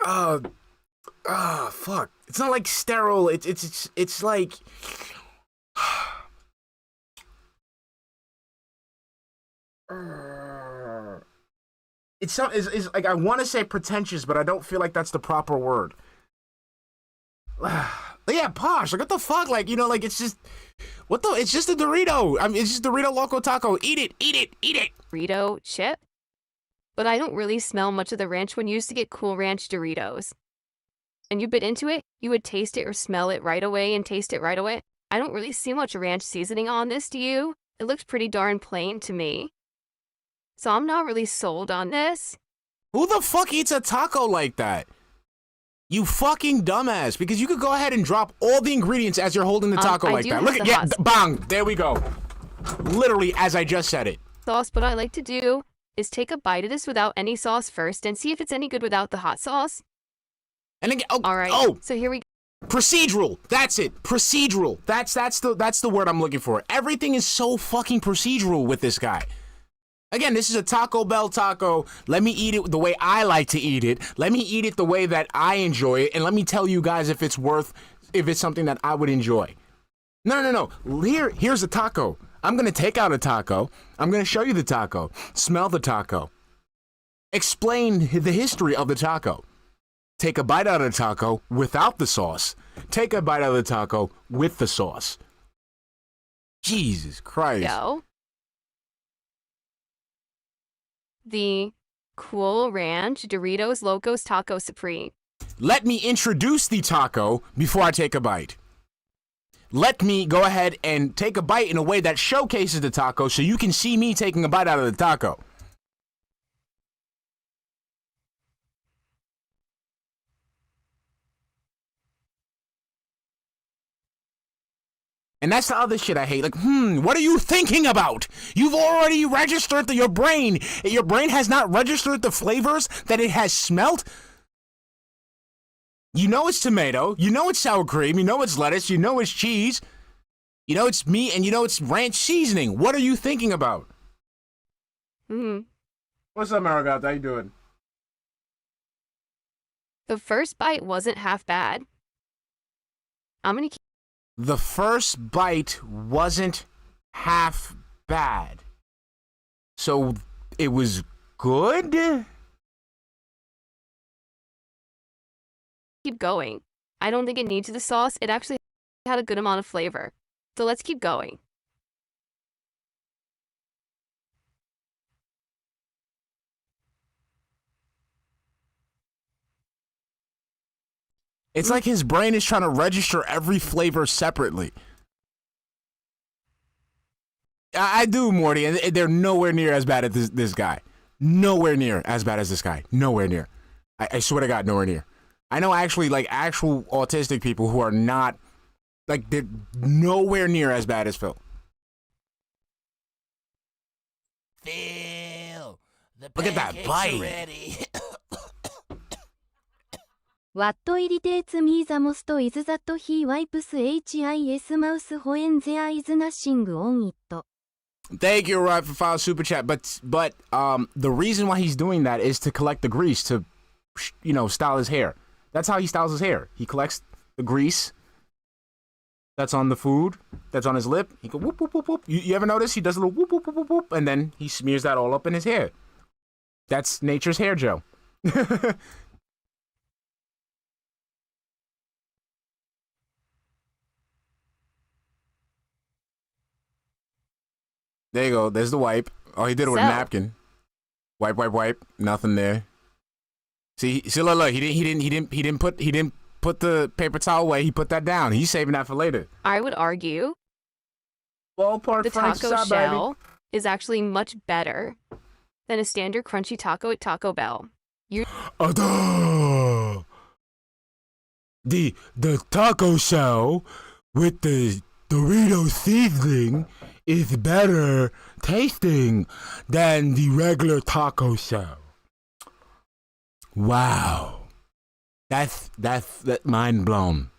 Fuck. It's not like sterile, it's like, it's like, I want to say pretentious, but I don't feel like that's the proper word. Yeah, posh. Like, what the fuck? Like, you know, like, it's just, it's just a Dorito. I mean, it's just Dorito Loco Taco. Eat it. Burrito chip? But I don't really smell much of the ranch when you used to get Cool Ranch Doritos. And you bit into it, you would taste it or smell it right away and taste it right away. I don't really see much ranch seasoning on this, do you? It looks pretty darn plain to me. So I'm not really sold on this. Who the fuck eats a taco like that? You fucking dumbass. Because you could go ahead and drop all the ingredients as you're holding the taco like that. Look at, yeah, bang, there we go. Literally as I just said it. Sauce, what I like to do is take a bite of this without any sauce first and see if it's any good without the hot sauce. And again, all right. So here we go. Procedural. That's it. Procedural. That's the word I'm looking for. Everything is so fucking procedural with this guy. Again, this is a Taco Bell taco. Let me eat it the way I like to eat it. Let me eat it the way that I enjoy it. And let me tell you guys if it's something that I would enjoy. No. Here's a taco. I'm going to take out a taco. I'm going to show you the taco. Smell the taco. Explain the history of the taco. Take a bite out of the taco without the sauce. Take a bite out of the taco with the sauce. Jesus Christ. Go. The Cool Ranch Doritos Locos Taco Supreme. Let me introduce the taco before I take a bite. let me go ahead and take a bite in a way that showcases the taco so you can see me taking a bite out of the taco. And that's the other shit I hate. Like, what are you thinking about? You've already registered your brain. Your brain has not registered the flavors that it has smelt. You know it's tomato. You know it's sour cream. You know it's lettuce. You know it's cheese. You know it's meat. And you know it's ranch seasoning. What are you thinking about? What's up, Marigot? How you doing? The first bite wasn't half bad. I'm gonna keep. The first bite wasn't half bad. So it was good? Keep going. I don't think it needs the sauce. It actually had a good amount of flavor. So let's keep going. It's like his brain is trying to register every flavor separately. I do, Morty, and they're nowhere near as bad as this guy. Nowhere near as bad as this guy. Nowhere near. I swear to God, nowhere near. I know actually, like, actual autistic people who are not, like, they're nowhere near as bad as Phil. Phil, the Look at that pancakes bite. are ready. What irritates me the most is that he wipes his mouth when there is nothing on it. Thank you, Rod, for filing super chat. But the reason why he's doing that is to collect the grease to, you know, style his hair. That's how he styles his hair. He collects the grease that's on the food, that's on his lip. He go whoop, whoop, whoop, whoop. You ever notice he does a little whoop, whoop, whoop, whoop, whoop, and then he smears that all up in his hair. That's nature's hair gel. There you go. There's the wipe. Oh, he did it with a napkin. Wipe, wipe, wipe. Nothing there. See, look. He didn't put the paper towel away. He put that down. He's saving that for later. I would argue Ballpark the Frank taco style, shell baby. is actually much better than a standard crunchy taco at Taco Bell. The taco shell with the Doritos seasoning is better tasting than the regular taco shell. Wow. That's mind blown.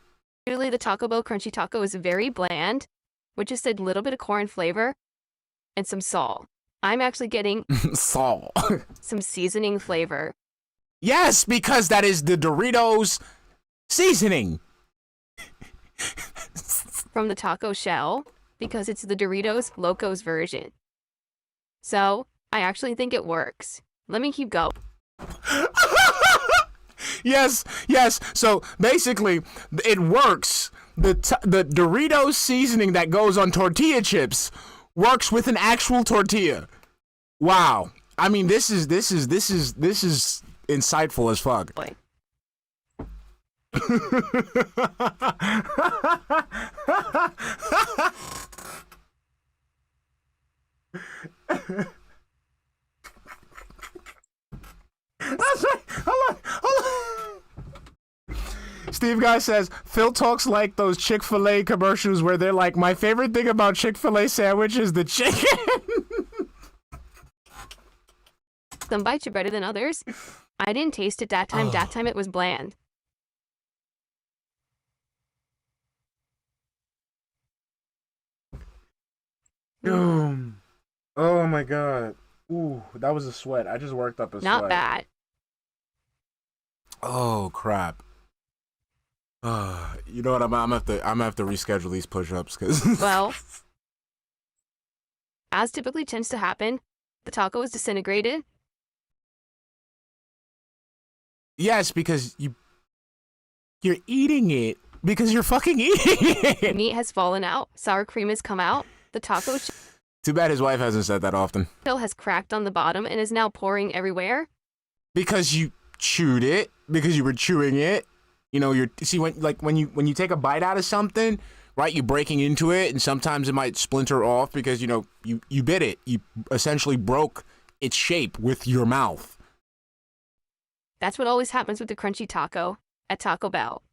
Usually the Taco Bell crunchy taco is very bland, with just a little bit of corn flavor and some salt. I'm actually getting Salt. some seasoning flavor. Yes, because that is the Doritos seasoning. From the taco shell, because it's the Doritos Locos version. So, I actually think it works. Let me keep going. Yes. So basically, it works. The Doritos seasoning that goes on tortilla chips works with an actual tortilla. Wow. I mean, this is insightful as fuck. Boy. That's right. Hold on. Steve Guy says, Phil talks like those Chick-fil-A commercials where they're like, my favorite thing about Chick-fil-A sandwich is the chicken. Some bites are better than others. I didn't taste it that time. That time it was bland. Oh my god. Ooh, that was a sweat. I just worked up a sweat. Not bad. Oh crap. You know what? I'm gonna have to reschedule these push-ups because. Well, as typically tends to happen, the taco is disintegrated. Yes, because you're eating it because you're fucking eating it. Meat has fallen out. Sour cream has come out. The taco Too bad his wife hasn't said that often. shell has cracked on the bottom and is now pouring everywhere. Because you chewed it, because you were chewing it. You know, when you take a bite out of something, right? You're breaking into it, and sometimes it might splinter off because, you know, you bit it. You essentially broke its shape with your mouth. That's what always happens with the crunchy taco at Taco Bell.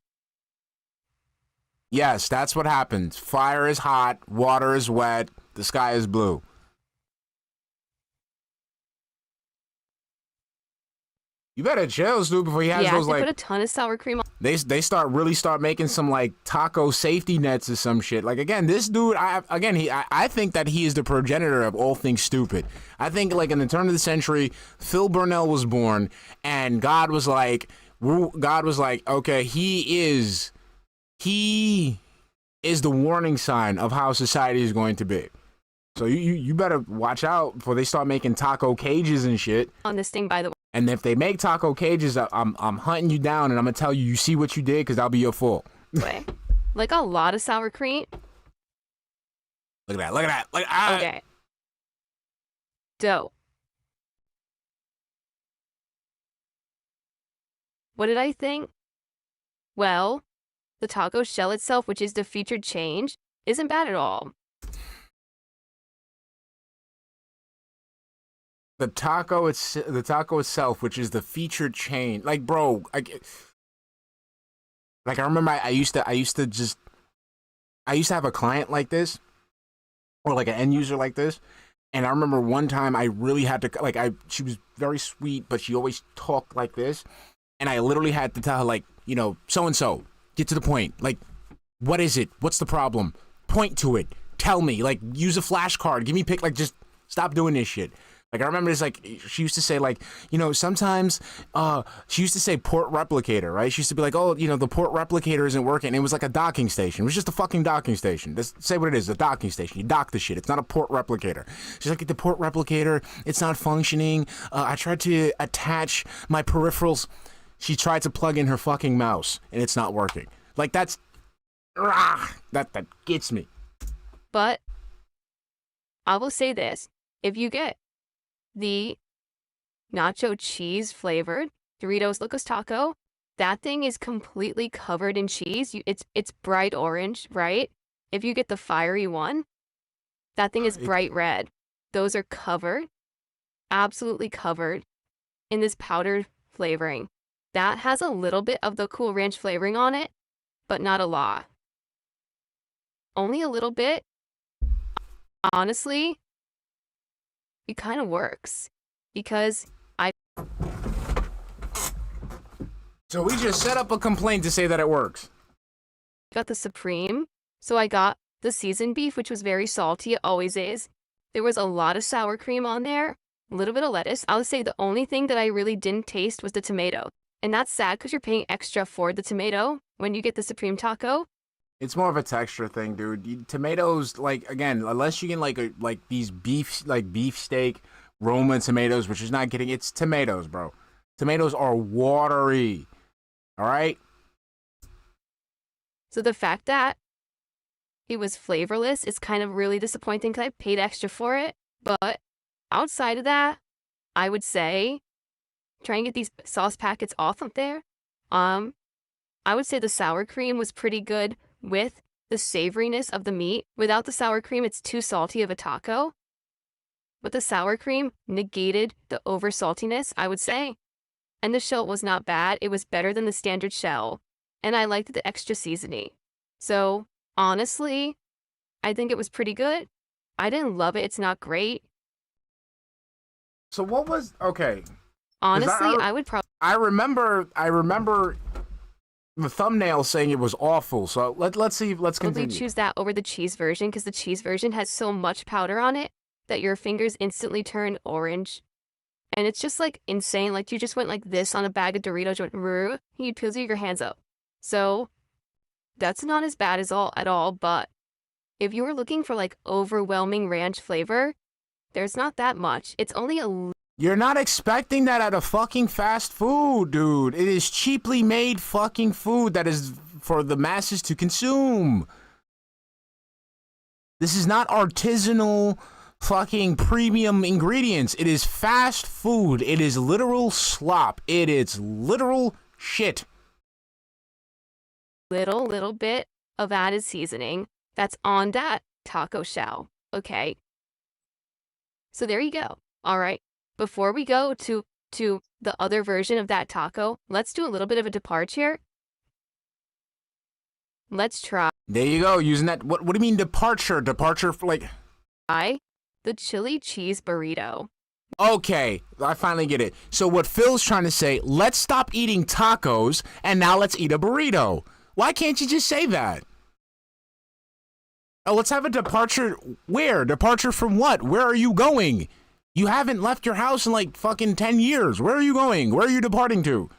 Yes, that's what happens. Fire is hot, water is wet, the sky is blue. You better chill, Snoop, before he has those, like... put a ton of sour cream on. They start making some, like, taco safety nets or some shit. Like, again, this dude, I think that he is the progenitor of all things stupid. I think, like, in the turn of the century, Phil Burnell was born, and God was like, okay, he is the warning sign of how society is going to be. So you better watch out before they start making taco cages and shit. On this thing, by the way. And if they make taco cages, I'm hunting you down and I'm gonna tell you, you see what you did, because that'll be your fault. Like a lot of sour cream. Look at that. Okay. Dope. What did I think? Well, the taco shell itself, which is the featured change, isn't bad at all. The taco itself, which is the featured chain, like, bro, I remember I used to have a client like this, or like an end user like this, and I remember one time I really had to, she was very sweet, but she always talked like this, and I literally had to tell her, like, you know, so and so, get to the point, like, what is it? What's the problem? Point to it. Tell me, like, use a flashcard. Give me pick, like, just stop doing this shit. Like, I remember this, like, she used to say, like, you know, sometimes, she used to say port replicator, right? She used to be like, oh, you know, the port replicator isn't working. And it was like a docking station. It was just a fucking docking station. Just say what it is, a docking station. You dock the shit. It's not a port replicator. She's like, the port replicator, it's not functioning. I tried to attach my peripherals. She tried to plug in her fucking mouse, and it's not working. Like, that gets me. But I will say this. If you get the nacho cheese flavored Doritos Locos Taco, that thing is completely covered in cheese. It's bright orange, right? If you get the fiery one, that thing is bright red. Those are covered, absolutely covered in this powdered flavoring. That has a little bit of the Cool Ranch flavoring on it, but not a lot. Only a little bit. Honestly, it kind of works because So we just set up a complaint to say that it works. got the Supreme, so I got the seasoned beef, which was very salty. It always is. There was a lot of sour cream on there, a little bit of lettuce. I would say the only thing that I really didn't taste was the tomato. And that's sad because you're paying extra for the tomato when you get the Supreme taco. It's more of a texture thing, dude. Tomatoes, like, again, unless you get like these beefsteak Roma tomatoes, which is not getting, it's tomatoes, bro. Tomatoes are watery. All right. So the fact that it was flavorless is kind of really disappointing because I paid extra for it. But outside of that, I would say try and get these sauce packets off of there. I would say the sour cream was pretty good with the savoriness of the meat. Without the sour cream, it's too salty of a taco. But the sour cream negated the over saltiness, I would say. And the shell was not bad. It was better than the standard shell. And I liked the extra seasoning. So, honestly, I think it was pretty good. I didn't love it. It's not great. So what was, okay. Honestly, I would probably... I remember the thumbnail saying it was awful. So let's continue. choose that over the cheese version because the cheese version has so much powder on it that your fingers instantly turn orange. And it's just like insane. Like you just went like this on a bag of Doritos, you went, you'd peel your hands up. So that's not as bad at all. But if you were looking for like overwhelming ranch flavor, there's not that much. It's only a... You're not expecting that at a fucking fast food, dude. It is cheaply made fucking food that is for the masses to consume. This is not artisanal fucking premium ingredients. It is fast food. It is literal slop. It is literal shit. Little bit of added seasoning that's on that taco shell. Okay. So there you go. All right. Before we go to the other version of that taco, let's do a little bit of a departure. Let's try There you go. Using that. What do you mean departure? Departure for like. the chili cheese burrito. Okay, I finally get it. So what Phil's trying to say, let's stop eating tacos and now let's eat a burrito. Why can't you just say that? Oh, let's have a departure. Where? Departure from what? Where are you going? You haven't left your house in like fucking 10 years. Where are you going? Where are you departing to?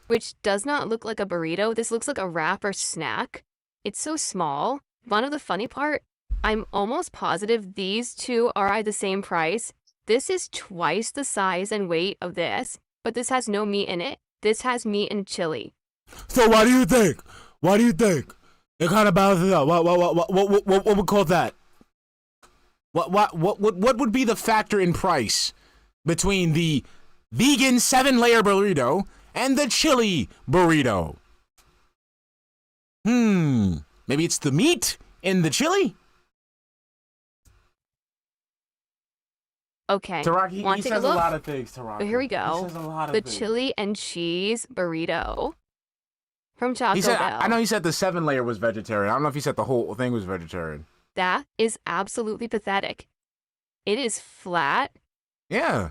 Which does not look like a burrito. This looks like a wrap or snack. It's so small. One of the funny part, I'm almost positive these two are the same price. This is twice the size and weight of this, but this has no meat in it. This has meat and chili. So what do you think? What do you think? It kind of balances out. What would call that? What would be the factor in price between the vegan 7-layer burrito and the chili burrito? Maybe it's the meat in the chili? Okay. Taraki, Want he to take says a a look? lot of things, Taraki. But here we go. He says a lot of The things. chili and cheese burrito from Taco He said, Bell. I know he said the 7-layer was vegetarian. I don't know if he said the whole thing was vegetarian. That is absolutely pathetic. It is flat. Yeah.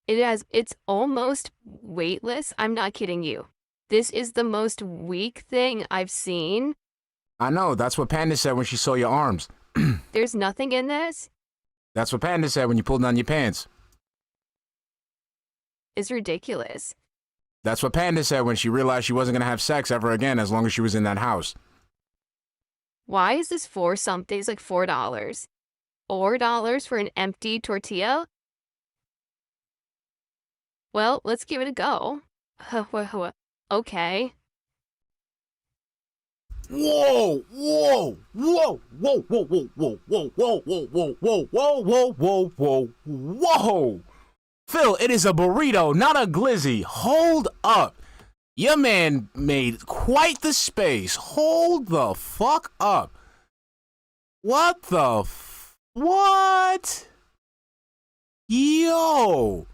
It's almost weightless. I'm not kidding you. This is the most weak thing I've seen. I know. That's what Panda said when she saw your arms. There's nothing in this. That's what Panda said when you pulled down your pants. It's ridiculous. That's what Panda said when she realized she wasn't going to have sex ever again as long as she was in that house. Why is this for something? It's like $4. $4 for an empty tortilla? Well, let's give it a go. Okay. Whoa, whoa, whoa, whoa, whoa, whoa, whoa, whoa, whoa, whoa, whoa, whoa, whoa, whoa, whoa, whoa. Phil, it is a burrito, not a glizzy. Hold up. Your man made quite the space. Hold the fuck up. What the what? Yo.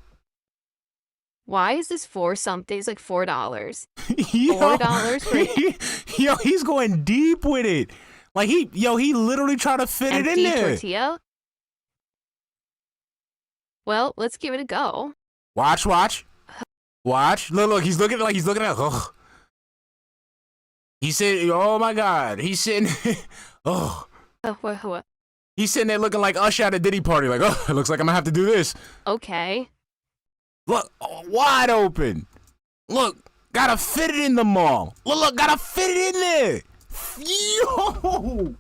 Why is this for something? It's like $4. Yo, $4 for yo, he's going deep with it. Like he literally tried to fit it in empty there. tortilla? Well, let's give it a go. Watch. Look, he's looking at ugh. He said, oh my God. He's sitting oh. He's sitting there looking like Usher at a Diddy party, like, oh, it looks like I'm gonna have to do this. Okay. Look, wide open. Look, gotta fit it in the mall. Look, gotta fit it in there. Yo.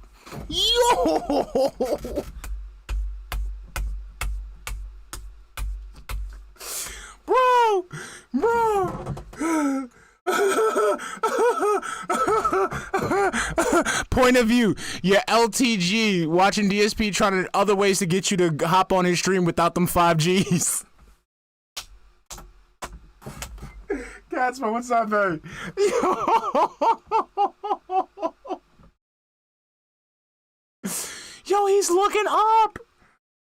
Bro. Point of view, your LTG watching DSP trying to other ways to get you to hop on his stream without them 5Gs. Catsman, what's up, baby? Yo, he's looking up.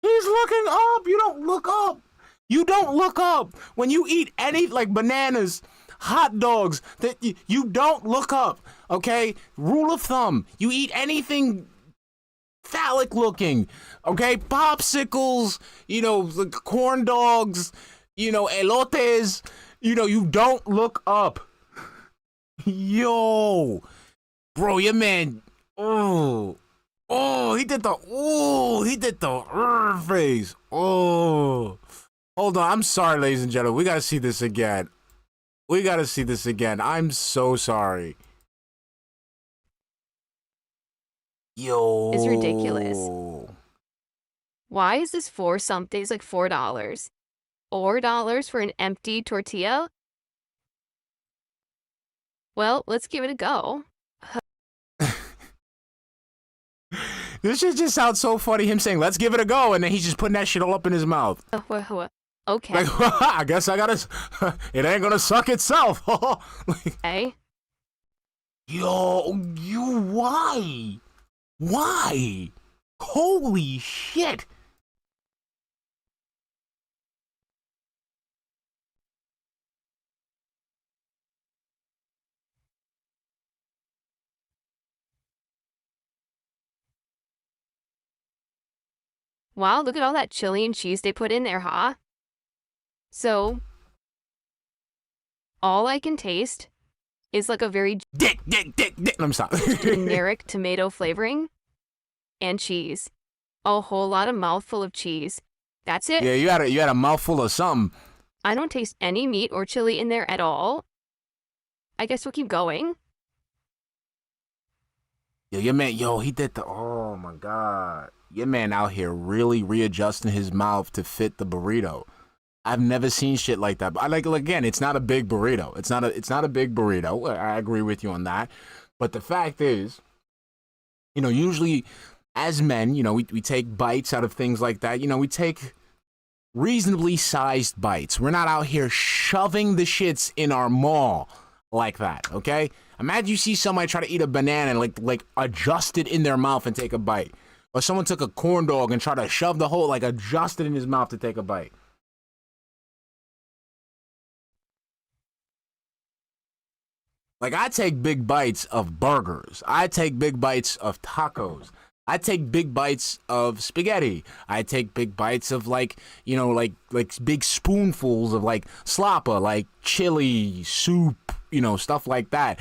He's looking up. You don't look up. You don't look up. When you eat any, like bananas, hot dogs, that you don't look up, okay? Rule of thumb, you eat anything phallic looking, okay? Popsicles, like corn dogs, elotes, you don't look up. Yo, bro, your man, he did the face. Oh, hold on, I'm sorry, ladies and gentlemen, we gotta see this again. I'm so sorry. Yo. It's ridiculous. Why is this for something? It's like $4. $4 for an empty tortilla? Well, let's give it a go. This shit just sounds so funny, him saying, let's give it a go, and then he's just putting that shit all up in his mouth. Okay. Like, I guess I gotta, it ain't gonna suck itself. Okay. Yo, you why? Why? Holy shit! Wow, look at all that chili and cheese they put in there, huh? So, all I can taste is like a very Dick. I'm sorry. generic tomato flavoring and cheese. A whole lot of mouthful of cheese. That's it. Yeah, you had a mouthful of something. I don't taste any meat or chili in there at all. I guess we'll keep going. Yo, your man, he did the, oh my God. Your man out here really readjusting his mouth to fit the burrito. I've never seen shit like that. But again, it's not a big burrito. It's not a big burrito. I agree with you on that. But the fact is, usually as men, we take bites out of things like that. We take reasonably sized bites. We're not out here shoving the shits in our maw like that, okay? Imagine you see somebody try to eat a banana and like adjust it in their mouth and take a bite. Or someone took a corn dog and tried to shove the whole, adjust it in his mouth to take a bite. I take big bites of burgers. I take big bites of tacos. I take big bites of spaghetti. I take big bites of big spoonfuls of slappa, chili, soup, stuff like that.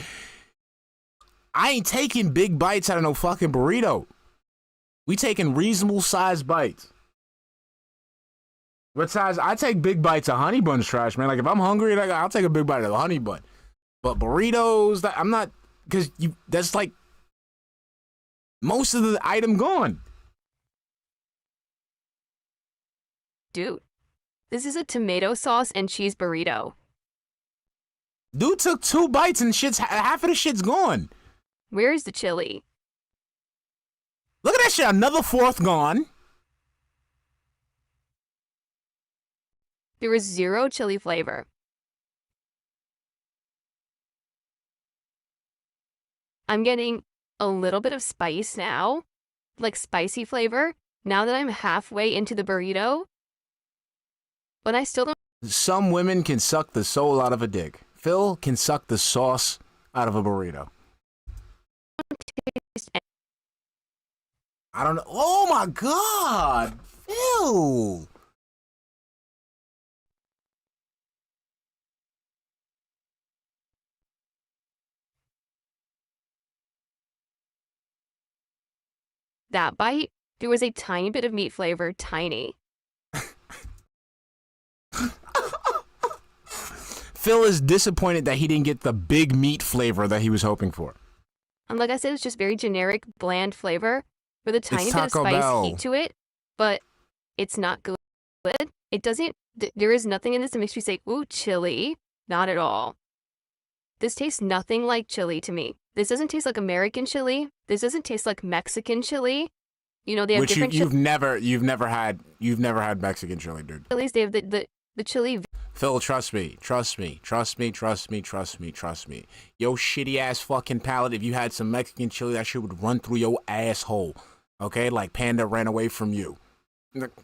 I ain't taking big bites out of no fucking burrito. We taking reasonable sized bites. What size? I take big bites of honey buns trash, man. If I'm hungry, I'll take a big bite of the honey bun. But burritos, I'm not, because that's most of the item gone. Dude, this is a tomato sauce and cheese burrito. Dude took 2 bites and half of the shit's gone. Where is the chili? Look at that shit, another 4th gone. There was 0 chili flavor. I'm getting a little bit of spice now, spicy flavor, now that I'm halfway into the burrito. But I still don't. Some women can suck the soul out of a dick. Phil can suck the sauce out of a burrito. I don't know. Oh my God, Phil. That bite, there was a tiny bit of meat flavor, tiny. Phil is disappointed that he didn't get the big meat flavor that he was hoping for. And like I said, it's just very generic, bland flavor with a tiny bit of Taco spice Bell. heat to it, but it's not good. It doesn't, there is nothing in this that makes me say, ooh, chili. Not at all. This tastes nothing like chili to me. This doesn't taste like American chili. This doesn't taste like Mexican chili. They have Which different you've never had Mexican chili, dude. chilies. They have the chili. Phil, trust me. Yo, shitty ass fucking palate. If you had some Mexican chili, that shit would run through your asshole. Okay, like Panda ran away from you.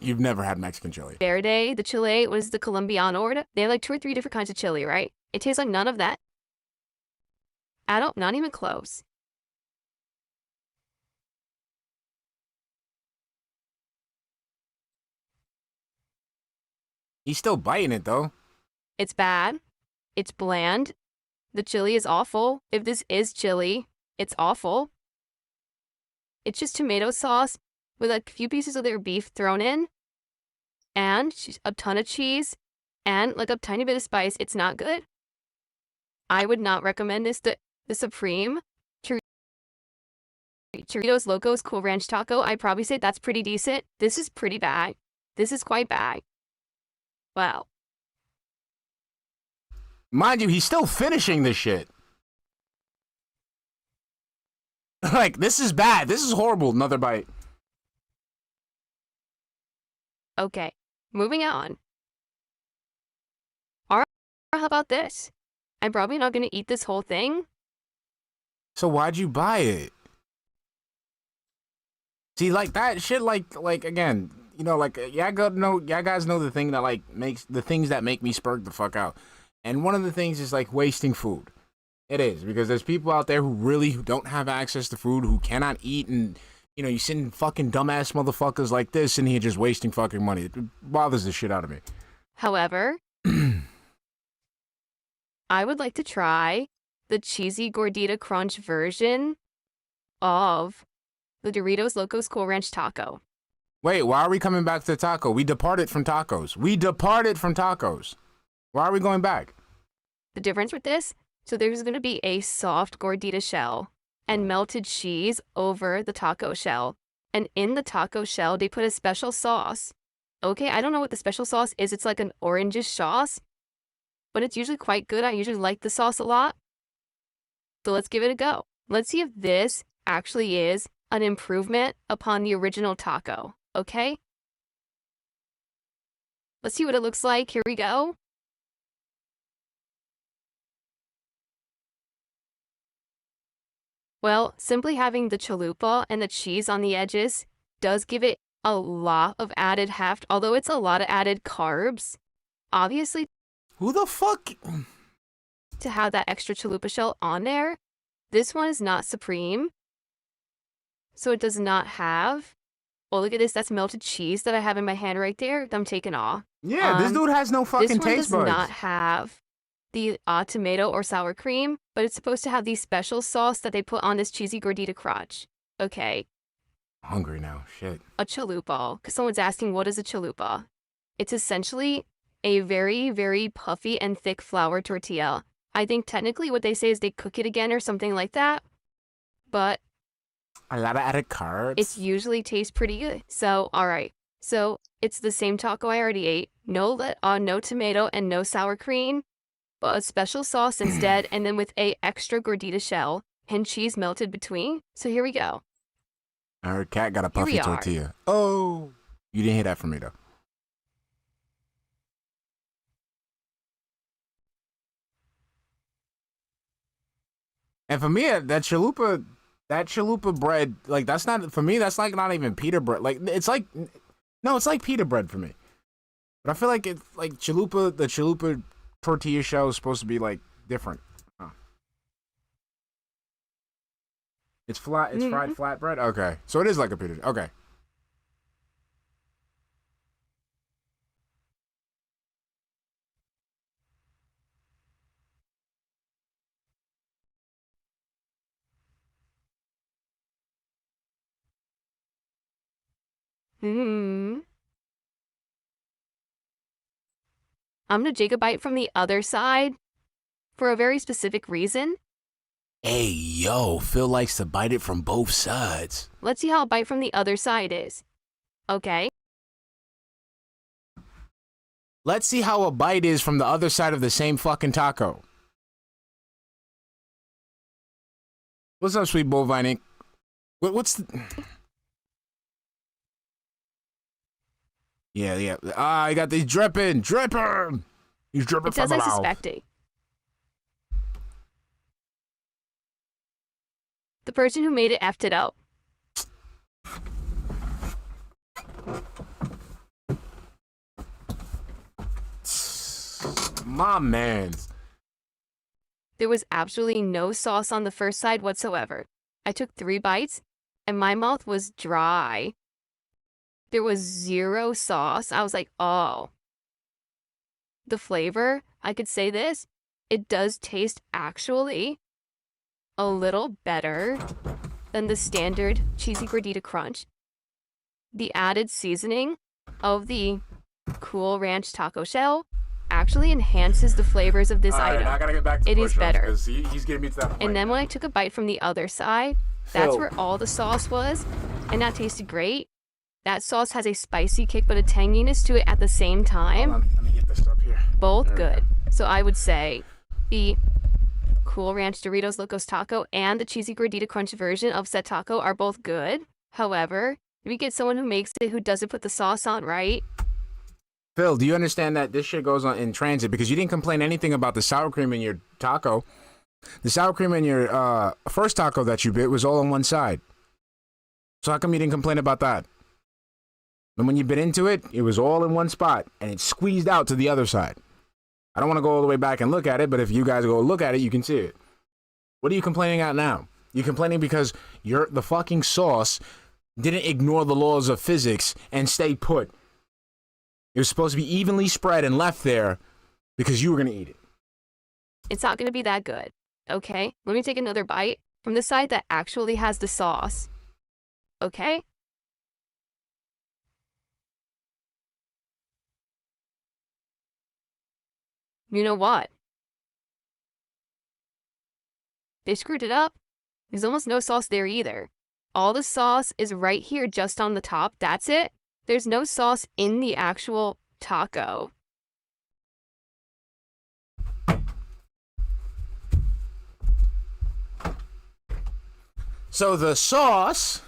You've never had Mexican chili. Verde, the chile was the Colombiano. They have 2 or 3 different kinds of chili, right? It tastes like none of that. Not even close. He's still biting it though. It's bad. It's bland. The chili is awful. If this is chili, it's awful. It's just tomato sauce with a few pieces of their beef thrown in and a ton of cheese and a tiny bit of spice. It's not good. I would not recommend this. The Supreme Doritos Locos Cool Ranch Taco, I'd probably say that's pretty decent. This is pretty bad. This is quite bad. Wow. Mind you, he's still finishing this shit. This is bad. This is horrible. Another bite. Okay, moving on. Alright, how about this? I'm probably not going to eat this whole thing, So why'd you buy it? See, like that shit, like again, you know, like y'all guys know the thing that like makes the things that make me spurg the fuck out, and one of the things is like wasting food. It is, because there's people out there who really don't have access to food, who cannot eat, and you know, you sitting fucking dumbass motherfuckers like this in here just wasting fucking money. It bothers the shit out of me. However, I would like to try the cheesy Gordita Crunch version of the Doritos Locos Cool Ranch Taco. Wait, why are we coming back to taco? We departed from tacos. Why are we going back? The difference with this, so there's going to be a soft Gordita shell and melted cheese over the taco shell. And in the taco shell, they put a special sauce. Okay, I don't know what the special sauce is. It's like an orangish sauce, but it's usually quite good. I usually like the sauce a lot. So let's give it a go. Let's see if this actually is an improvement upon the original taco, okay? Let's see what it looks like. Here we go. Well, simply having the chalupa and the cheese on the edges does give it a lot of added heft, although it's a lot of added carbs. Obviously, Who the fuck? to have that extra chalupa shell on there, this one is not supreme. So it does not have, oh, look at this. That's melted cheese that I have in my hand right there that I'm taking off. Yeah, this dude has no fucking This one taste does buds. not have the tomato or sour cream, but it's supposed to have the special sauce that they put on this cheesy Gordita Crunch. Okay, I'm hungry now, shit. a chalupa, because someone's asking, what is a chalupa? It's essentially a very, very puffy and thick flour tortilla. I think technically what they say is they cook it again or something like that, but A lot of added carbs. it usually tastes pretty good. So, all right. So it's the same taco I already ate. No tomato and no sour cream, but a special sauce instead, and then with a extra Gordita shell and cheese melted between. So here we go. I heard Cat got a Here we puffy are. tortilla. Oh, you didn't hear that from me though. And for me, that chalupa bread, like that's not for me. That's like not even pita bread. Like it's like, no, it's like pita bread for me. But I feel like it's like chalupa. The chalupa tortilla shell is supposed to be like different. It's flat. It's fried flat bread. Okay, so it is like a pita. Okay. I'm gonna take a bite from the other side for a very specific reason. Hey, yo, Phil likes to bite it from both sides. Let's see how a bite from the other side is. Okay. Let's see how a bite is from the other side of the same fucking taco. What's up, sweet bovine? What's the... Yeah. I got these dripping. He's dripping It's from as the I mouth. suspected. The person who made it effed it up. My mans. There was absolutely no sauce on the first side whatsoever. I took 3 bites, and my mouth was dry. There was 0 sauce. I was like, oh. The flavor, I could say this, it does taste actually a little better than the standard cheesy Gordita Crunch. The added seasoning of the Cool Ranch taco shell actually enhances the flavors of this item. I gotta get back to It is better. because he's getting me to that point. And then when I took a bite from the other side, that's Phil. where all the sauce was, and that tasted great. That sauce has a spicy kick but a tanginess to it at the same time. Hold on, let me get this up here. Both There we good. So I would say the Cool Ranch Doritos Locos Taco and the Cheesy Gordita Crunch version of said taco are both good. However, if you get someone who makes it who doesn't put the sauce on right, Phil, do you understand that this shit goes on in transit? Because you didn't complain anything about the sour cream in your taco. The sour cream in your first taco that you bit was all on one side. So how come you didn't complain about that? And when you bit into it, it was all in one spot, and it squeezed out to the other side. I don't want to go all the way back and look at it, but if you guys go look at it, you can see it. What are you complaining at now? You're complaining because the fucking sauce didn't ignore the laws of physics and stay put. It was supposed to be evenly spread and left there because you were going to eat it. It's not going to be that good. Okay? Let me take another bite from the side that actually has the sauce. Okay? You know what? They screwed it up. There's almost no sauce there either. All the sauce is right here just on the top. That's it. There's no sauce in the actual taco. So the sauce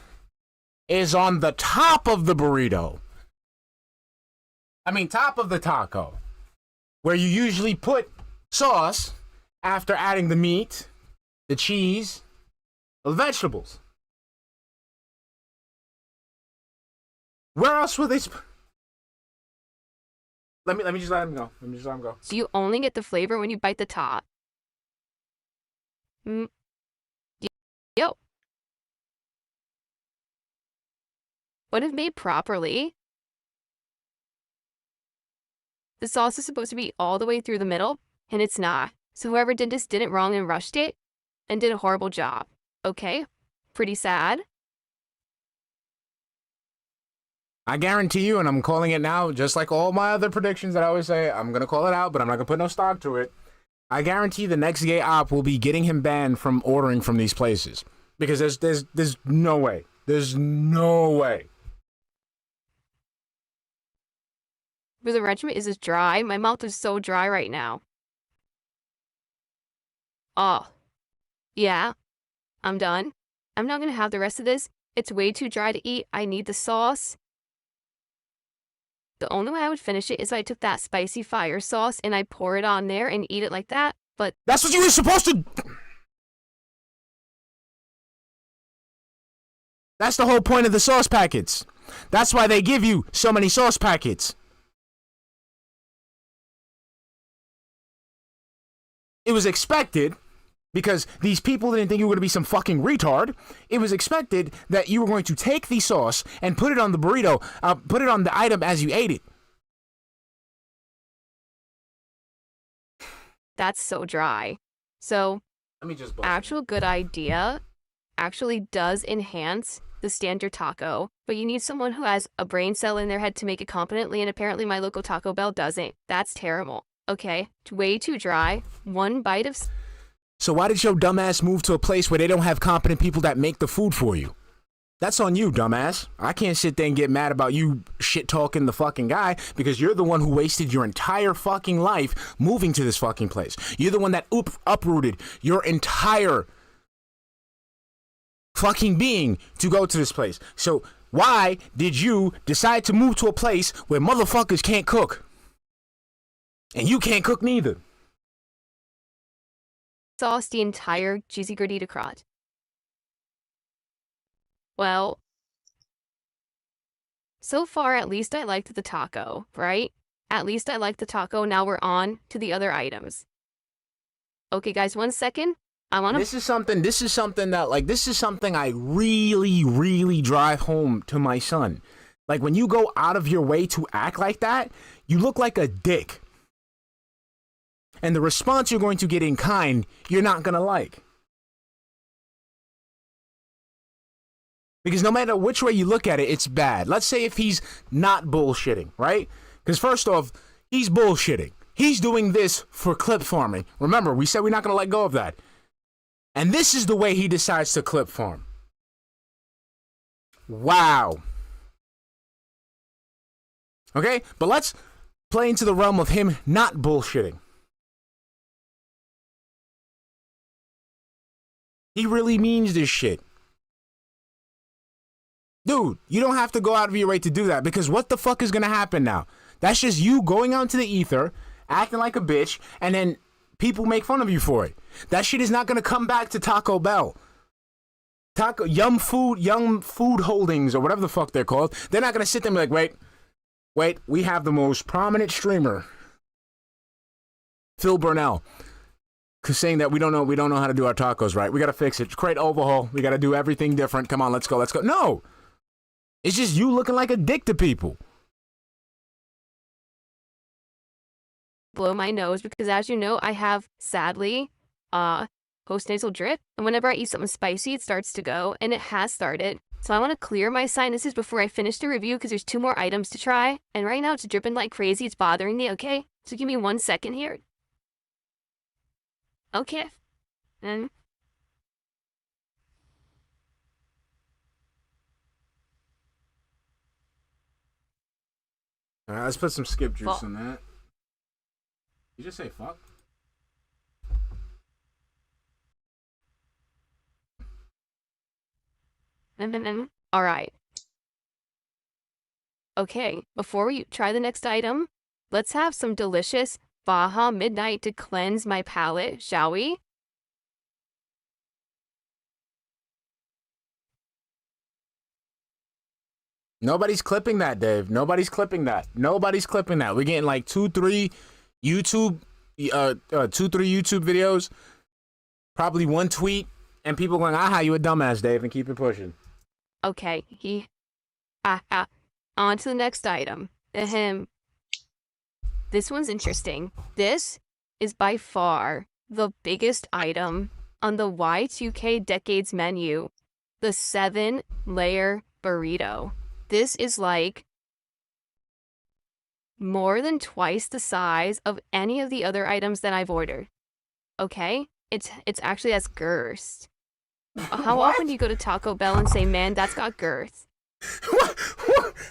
is on the top of the burrito. I mean, top of the taco. Where you usually put sauce after adding the meat, the cheese, the vegetables. Where else would they? Let me just let him go. Let me just let him go. So you only get the flavor when you bite the top. Yo. When it's made properly, the sauce is supposed to be all the way through the middle, and it's not. So whoever did this did it wrong and rushed it, and did a horrible job. Okay? Pretty sad. I guarantee you, and I'm calling it now, just like all my other predictions that I always say, I'm going to call it out, but I'm not going to put no stock to it. I guarantee the next gay op will be getting him banned from ordering from these places. Because there's no way. There's no way. But the regiment is just dry. My mouth is so dry right now. Oh. Yeah. I'm done. I'm not going to have the rest of this. It's way too dry to eat. I need the sauce. The only way I would finish it is if I took that spicy fire sauce and I pour it on there and eat it like that. But that's what you were supposed to. That's the whole point of the sauce packets. That's why they give you so many sauce packets. It was expected, because these people didn't think you were going to be some fucking retard. It was expected that you were going to take the sauce and put it on the burrito, put it on the item as you ate it. that's so dry. So, let me just actual good idea actually does enhance the standard taco, but you need someone who has a brain cell in their head to make it competently, and apparently my local Taco Bell doesn't. That's terrible. Okay, way too dry. One bite of... So why did your dumbass move to a place where they don't have competent people that make the food for you? That's on you, dumbass. I can't sit there and get mad about you shit-talking the fucking guy, because you're the one who wasted your entire fucking life moving to this fucking place. You're the one that uprooted your entire fucking being to go to this place. So why did you decide to move to a place where motherfuckers can't cook? And you can't cook neither. Sauce the entire cheesy Gordita Crunch. Well, so far at least I liked the taco, right? At least I liked the taco. Now we're on to the other items. Okay, guys, 1 second. I want to... This is something I really drive home to my son. Like, when you go out of your way to act like that, you look like a dick. And the response you're going to get in kind, you're not going to like. Because no matter which way you look at it, it's bad. Let's say if he's not bullshitting, right? Because first off, he's bullshitting. He's doing this for clip farming. Remember, we said we're not going to let go of that. And this is the way he decides to clip farm. Wow. Okay, but let's play into the realm of him not bullshitting. He really means this shit. Dude, you don't have to go out of your way to do that, because what the fuck is going to happen now? That's just you going out into the ether, acting like a bitch, and then people make fun of you for it. That shit is not gonna come back to Taco Bell. Young food holdings or whatever the fuck they're called. They're not gonna sit there and be like, wait, we have the most prominent streamer, Phil Burnell, saying that we don't know how to do our tacos right. We gotta fix it. Create overhaul. We gotta do everything different. Come on, let's go. No, it's just you looking like a dick to people. Blow my nose because, as you know, I have, sadly, postnasal drip, and whenever I eat something spicy, it starts to go, and it has started. So I want to clear my sinuses before I finish the review because there's 2 more items to try, and right now it's dripping like crazy. It's bothering me, okay? So give me 1 second here. Okay. And all right, let's put some skip juice in that. You just say fuck? all right. Okay, before we try the next item, let's have some delicious Baja Midnight to cleanse my palate, shall we? Nobody's clipping that, Dave. Nobody's clipping that. We're getting like 2-3 YouTube videos, probably 1 tweet, and people going, aha, you a dumbass, Dave, and keep it pushing. Okay, on to the next item. This one's interesting. This is by far the biggest item on the Y2K Decades menu, the 7-layer burrito. This is like more than twice the size of any of the other items that I've ordered. Okay? It's actually has girth. How often do you go to Taco Bell and say, man, that's got girth?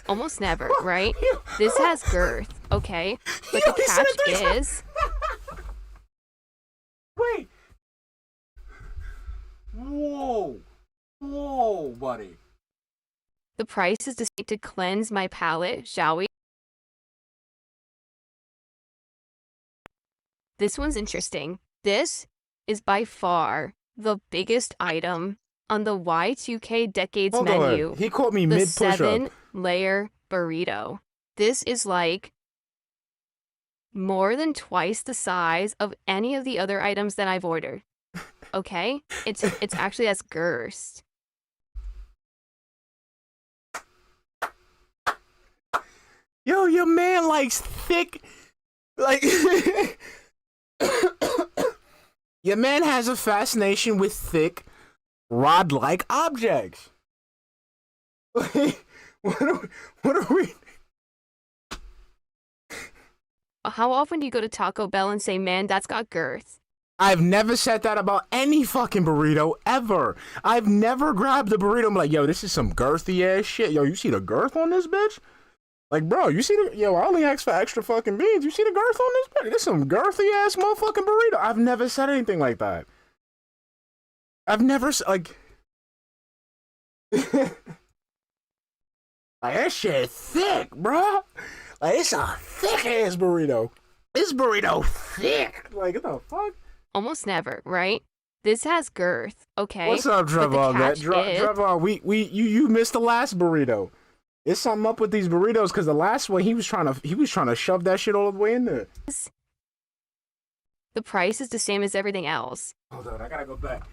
Almost never, right? This has girth, okay? But the catch is... Wait. Whoa, buddy. The price is to cleanse my palate, shall we? This one's interesting. This is by far the biggest item on the Y2K Decades menu. On. He caught me mid-push-up. The 7-layer burrito. This is like more than twice the size of any of the other items that I've ordered. Okay? It's actually has girth. Yo, your man likes thick, like, your man has a fascination with thick, rod-like objects. What are we? How often do you go to Taco Bell and say, man, that's got girth? I've never said that about any fucking burrito, ever. I've never grabbed a burrito and be like, yo, this is some girthy ass shit. Yo, you see the girth on this bitch? Like, bro, you see the, yo, I only asked for extra fucking beans. You see the girth on this bitch? This is some girthy ass motherfucking burrito. I've never said anything like that. I've never, like, like, that shit thick, bro. Like, it's a thick ass burrito. This burrito thick. Like, what the fuck? Almost never, right? This has girth, okay? What's up, Trevor? Trevor, you missed the last burrito. It's something up with these burritos because the last one he was trying to shove that shit all the way in there. The price is the same as everything else. Hold on, I gotta go back.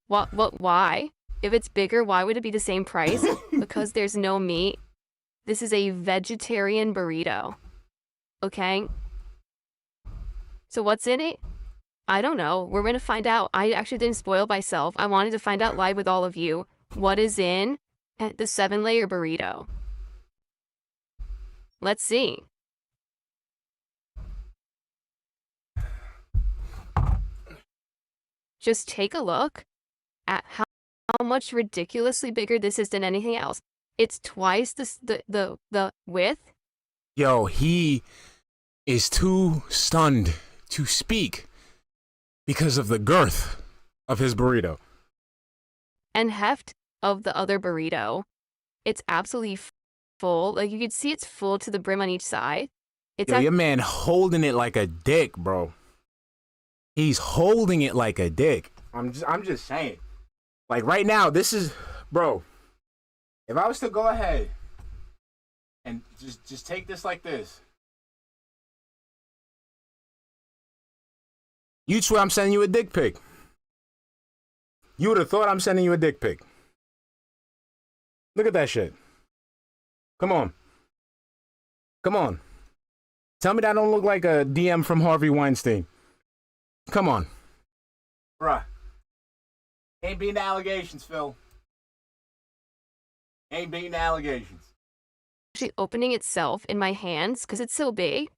Why? If it's bigger, why would it be the same price? Because there's no meat. This is a vegetarian burrito. Okay? So what's in it? I don't know. We're gonna find out. I actually didn't spoil myself. I wanted to find out live with all of you what is in the 7-layer burrito. Let's see. Just take a look at how much ridiculously bigger this is than anything else. It's twice the width. Yo, he is too stunned to speak because of the girth of his burrito. And heft of the other burrito. It's absolutely full. Like, you can see it's full to the brim on each side. It's Yo, your man holding it like a dick, bro. He's holding it like a dick. I'm just saying. Like right now, this is, bro. If I was to go ahead and just take this like this, you'd swear I'm sending you a dick pic. You would have thought I'm sending you a dick pic. Look at that shit. Come on. Come on. Tell me that don't look like a DM from Harvey Weinstein. Come on. Bruh. Ain't beating the allegations, Phil. Ain't beating the allegations. Actually opening itself in my hands because it's so big.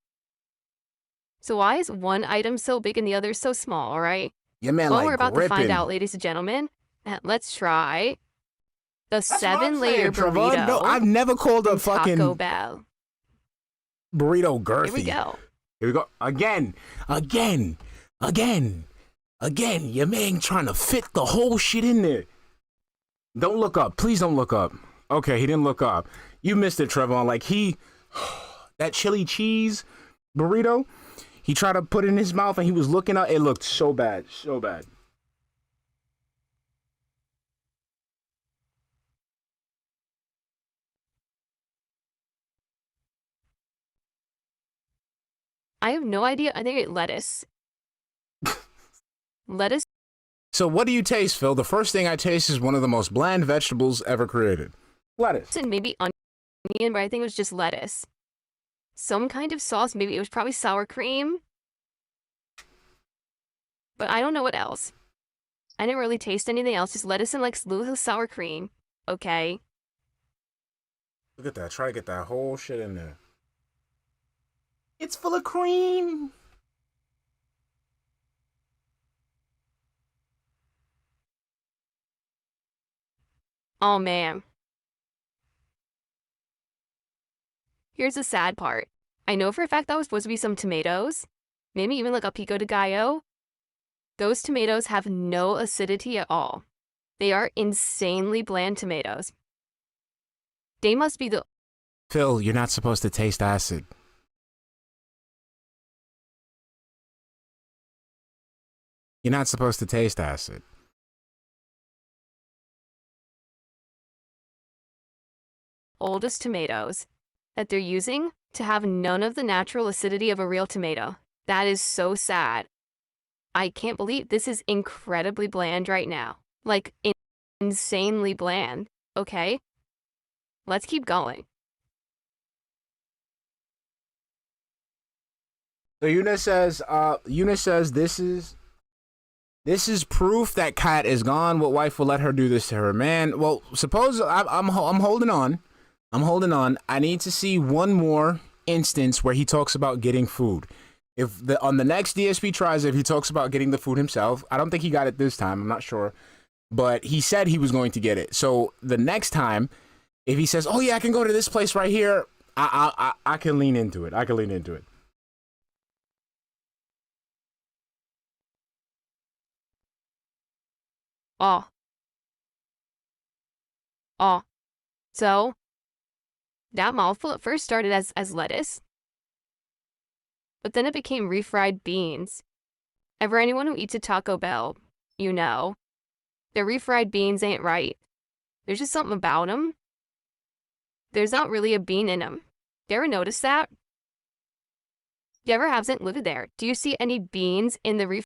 So why is one item so big and the other so small, all right? Your man, Well, like, we're about gripping. to find out, ladies and gentlemen. Let's try the That's what I'm 7-layer saying, Trevor. burrito. No, I've never called a from fucking Taco Bell. burrito girthy. Here we go. Here we go. Again. Your man trying to fit the whole shit in there. Don't look up. Please don't look up. Okay, he didn't look up. You missed it, Trevor. Like that chili cheese burrito, he tried to put it in his mouth and he was looking up. It looked so bad. So bad. I have no idea. I think it's lettuce. Lettuce. So what do you taste, Phil? The first thing I taste is one of the most bland vegetables ever created. Lettuce. And maybe onion, but I think it was just lettuce. Some kind of sauce. Maybe it was probably sour cream. But I don't know what else. I didn't really taste anything else. Just lettuce and like little sour cream. Okay. Look at that. Try to get that whole shit in there. It's full of cream. Oh man. Here's the sad part. I know for a fact that was supposed to be some tomatoes. Maybe even like a pico de gallo. Those tomatoes have no acidity at all. They are insanely bland tomatoes. They must be the... Phil, you're not supposed to taste acid. You're not supposed to taste acid. oldest tomatoes that they're using to have none of the natural acidity of a real tomato. That is so sad. I can't believe this is incredibly bland right now. Like, insanely bland. Okay? Let's keep going. So Eunice says this is proof that Kat is gone. What wife will let her do this to her man? Well, suppose I'm holding on. I'm holding on. I need to see one more instance where he talks about getting food. If on the next DSP tries, if he talks about getting the food himself, I don't think he got it this time. I'm not sure, but he said he was going to get it. So the next time, if he says, "Oh yeah, I can go to this place right here," I can lean into it. I can lean into it. So that mouthful at first started as lettuce, but then it became refried beans. And for anyone who eats at Taco Bell, you know, their refried beans ain't right. There's just something about them. There's not really a bean in them. You ever notice that? You ever haven't? Look at there. Do you see any beans in the refried?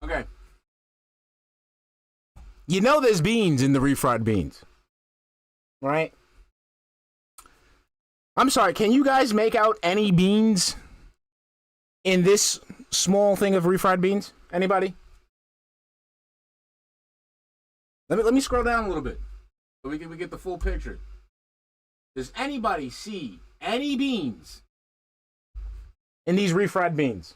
Okay. You know there's beans in the refried beans, right? I'm sorry, can you guys make out any beans in this small thing of refried beans? Anybody? Let me scroll down a little bit so we get the full picture. Does anybody see any beans in these refried beans?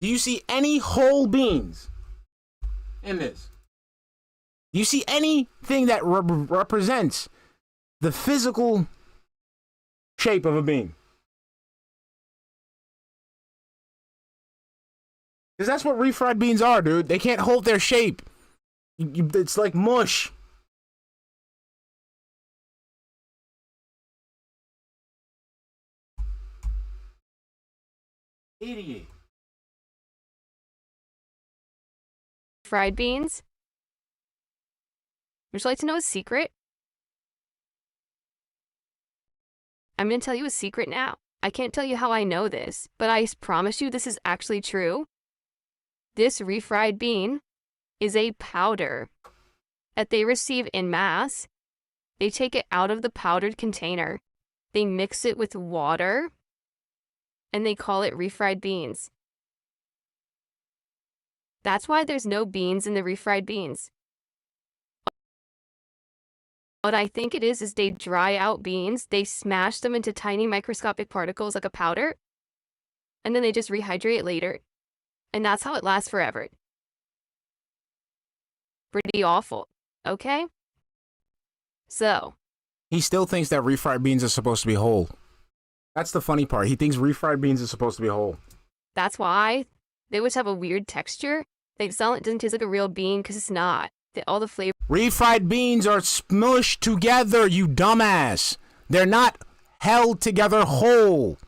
Do you see any whole beans in this? Do you see anything that represents the physical shape of a bean? Because that's what refried beans are, dude. They can't hold their shape. It's like mush. Idiot. Fried beans. Would you like to know a secret? I'm going to tell you a secret now. I can't tell you how I know this, but I promise you this is actually true. This refried bean is a powder that they receive en masse. They take it out of the powdered container. They mix it with water, and they call it refried beans. That's why there's no beans in the refried beans. What I think it is they dry out beans, they smash them into tiny microscopic particles like a powder, and then they just rehydrate it later. And that's how it lasts forever. Pretty awful, okay? So. He still thinks that refried beans are supposed to be whole. That's the funny part. He thinks refried beans are supposed to be whole. That's why they always have a weird texture. They sell it doesn't taste like a real bean because it's not. All the flavor. Refried beans are smushed together, you dumbass. They're not held together whole.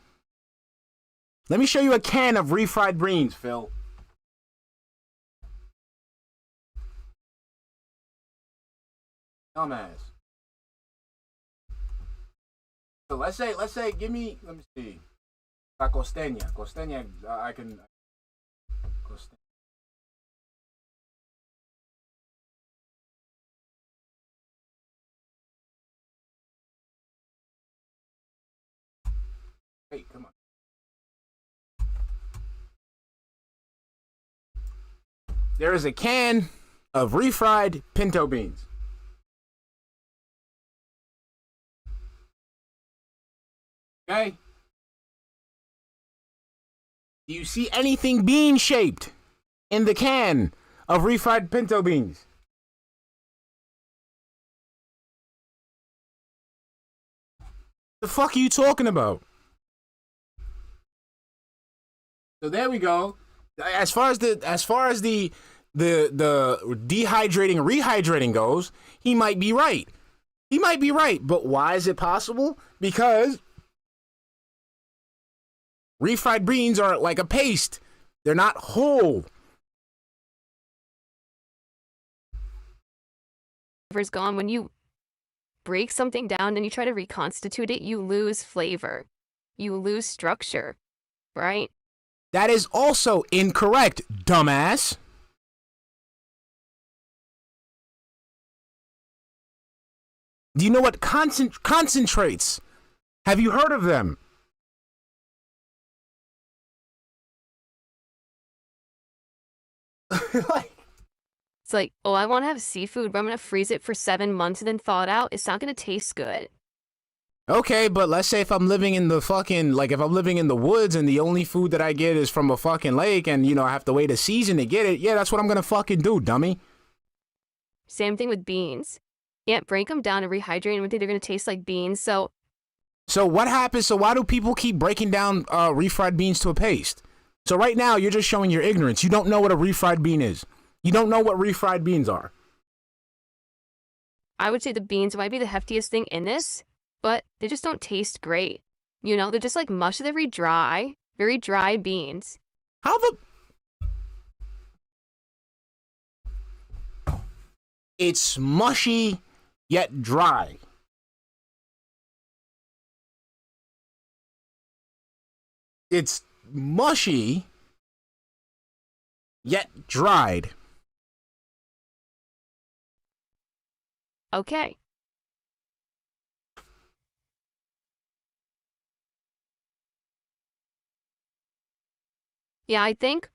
Let me show you a can of refried beans, Phil. Dumbass. So let's say, give me, let me see. La costeña. Costeña, I can. Costeña. Hey, come on. There is a can of refried pinto beans. Okay? Do you see anything bean shaped in the can of refried pinto beans? The fuck are you talking about? So there we go. As far as the dehydrating rehydrating goes, he might be right. He might be right, but why is it possible? Because refried beans are like a paste. They're not whole. Flavor's gone. When you break something down and you try to reconstitute it, you lose flavor. You lose structure, right? That is also incorrect, dumbass. Do you know what concentrates? Have you heard of them? It's like, oh, I want to have seafood, but I'm going to freeze it for 7 months and then thaw it out. It's not going to taste good. Okay, but let's say if I'm living in the fucking, like if I'm living in the woods and the only food that I get is from a fucking lake and, you know, I have to wait a season to get it. Yeah, that's what I'm going to fucking do, dummy. Same thing with beans. Yeah, break them down and rehydrate them. They're going to taste like beans. So what happens? So why do people keep breaking down refried beans to a paste? So right now, you're just showing your ignorance. You don't know what a refried bean is. You don't know what refried beans are. I would say the beans might be the heftiest thing in this, but they just don't taste great. You know, they're just like mush. They're very dry beans. How the... It's mushy, yet dry. It's mushy, yet dried. Okay. Yeah, I think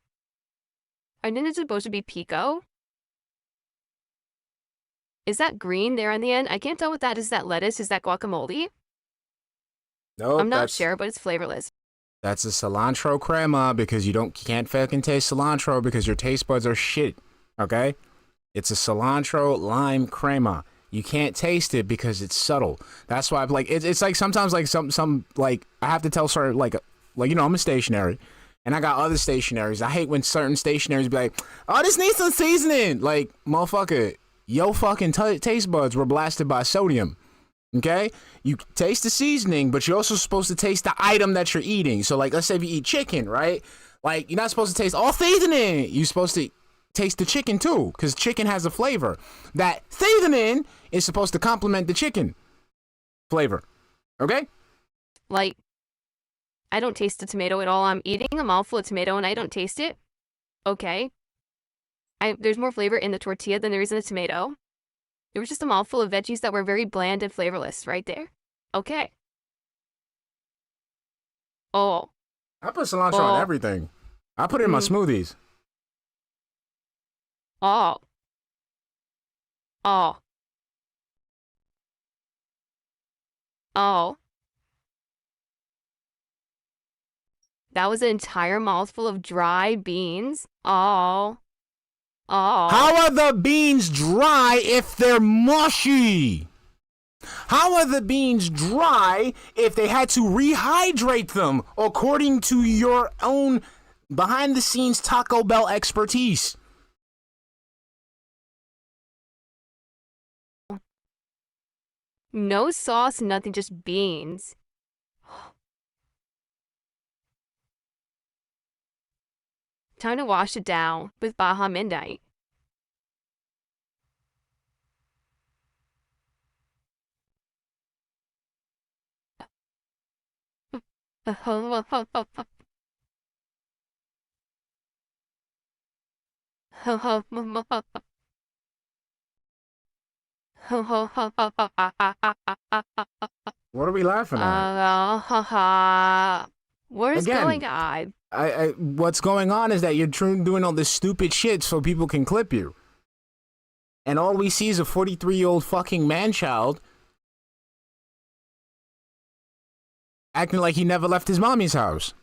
it's supposed to be pico. Is that green there on the end? I can't tell what that is. Is that lettuce? Is that guacamole? Nope, I'm not sure, but it's flavorless. That's a cilantro crema because can't fucking taste cilantro because your taste buds are shit. Okay? It's a cilantro lime crema. You can't taste it because it's subtle. That's why it's like sometimes like some like I have to tell certain like I'm a stationary and I got other stationaries. I hate when certain stationaries be like, oh, this needs some seasoning. Like, motherfucker, yo fucking taste buds were blasted by sodium. Okay? You taste the seasoning, but you're also supposed to taste the item that you're eating. So like let's say if you eat chicken, right? Like you're not supposed to taste all seasoning. You're supposed to taste the chicken too, because chicken has a flavor. That seasoning is supposed to complement the chicken flavor. Okay? Like, I don't taste the tomato at all. I'm eating a mouthful of tomato and I don't taste it. Okay. There's more flavor in the tortilla than there is in the tomato. There was just a mouthful of veggies that were very bland and flavorless right there. Okay. Oh. I put cilantro on everything. I put it in my smoothies. Oh. Oh. Oh. That was an entire mouthful of dry beans. Oh. Oh. How are the beans dry if they're mushy? How are the beans dry if they had to rehydrate them according to your own behind-the-scenes Taco Bell expertise? No sauce, nothing, just beans. Time to wash it down with Baja Midnight. What are we laughing at? What is going on? What's going on is that you're doing all this stupid shit so people can clip you. And all we see is a 43-year-old fucking man-child acting like he never left his mommy's house.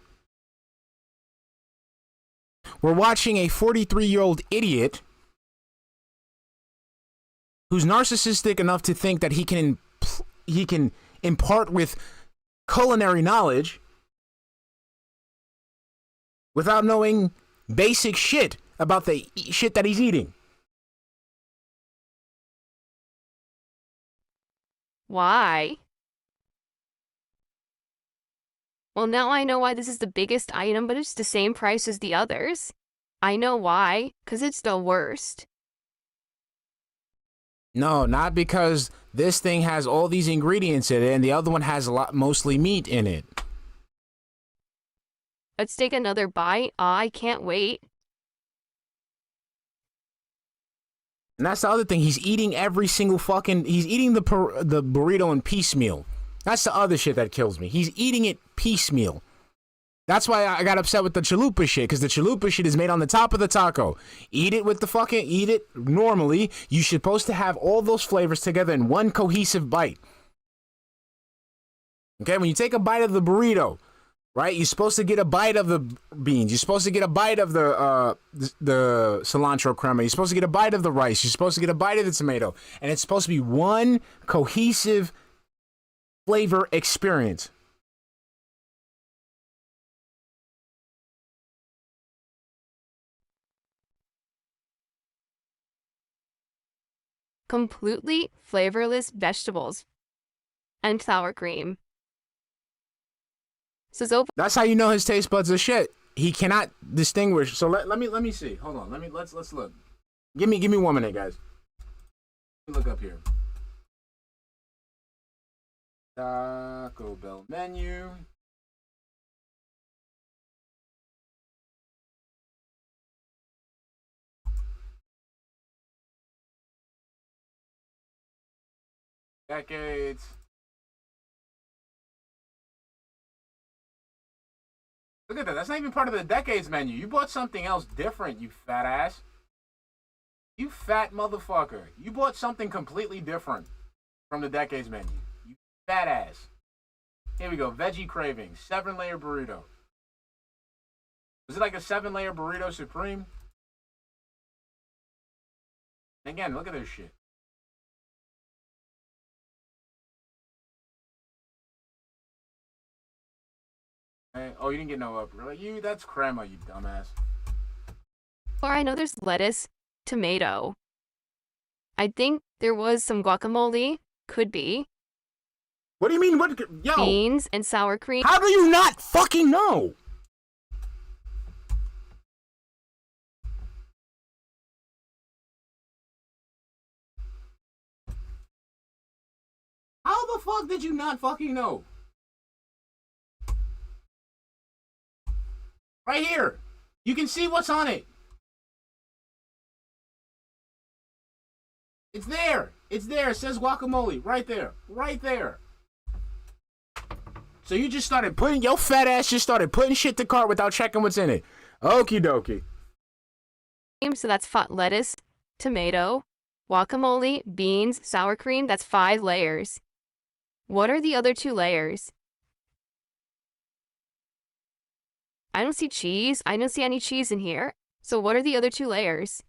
We're watching a 43-year-old idiot who's narcissistic enough to think that he can impart with culinary knowledge without knowing basic shit about the shit that he's eating. Why? Well, now I know why this is the biggest item, but it's the same price as the others. I know why, because it's the worst. No, not because this thing has all these ingredients in it and the other one has mostly meat in it. Let's take another bite. I can't wait. And that's the other thing. He's eating every single he's eating the burrito in piecemeal. That's the other shit that kills me. He's eating it piecemeal. That's why I got upset with the chalupa shit, because the chalupa shit is made on the top of the taco. Eat it normally. You're supposed to have all those flavors together in one cohesive bite. Okay, when you take a bite of the burrito, right, you're supposed to get a bite of the beans. You're supposed to get a bite of the cilantro crema. You're supposed to get a bite of the rice. You're supposed to get a bite of the tomato. And it's supposed to be one cohesive flavor experience. Completely flavorless vegetables and sour cream. So that's how you know his taste buds are shit. He cannot distinguish. So let me see. Hold on. Let's look. Give me 1 minute, guys. Let me look up here. Taco Bell menu. Decades. Look at that. That's not even part of the decades menu. You bought something else different, you fat ass. You fat motherfucker. You bought something completely different from the Decades menu. You fat ass. Here we go. Veggie cravings. 7-layer burrito. Was it like a 7-layer burrito supreme? Again, look at this shit. Hey, oh, you didn't get no upper. Like, that's crema, you dumbass. Or I know there's lettuce, tomato. I think there was some guacamole. Could be. What do you mean? What? Yo. Beans and sour cream. How do you not fucking know? How the fuck did you not fucking know? Right here. You can see what's on it. It's there. It's there. It says guacamole. Right there. Right there. So you just started putting, your fat ass just started putting shit to cart without checking what's in it. Okie dokie. So that's lettuce, tomato, guacamole, beans, sour cream. That's 5 layers. What are the other 2 layers? I don't see cheese. I don't see any cheese in here. So what are the other 2 layers?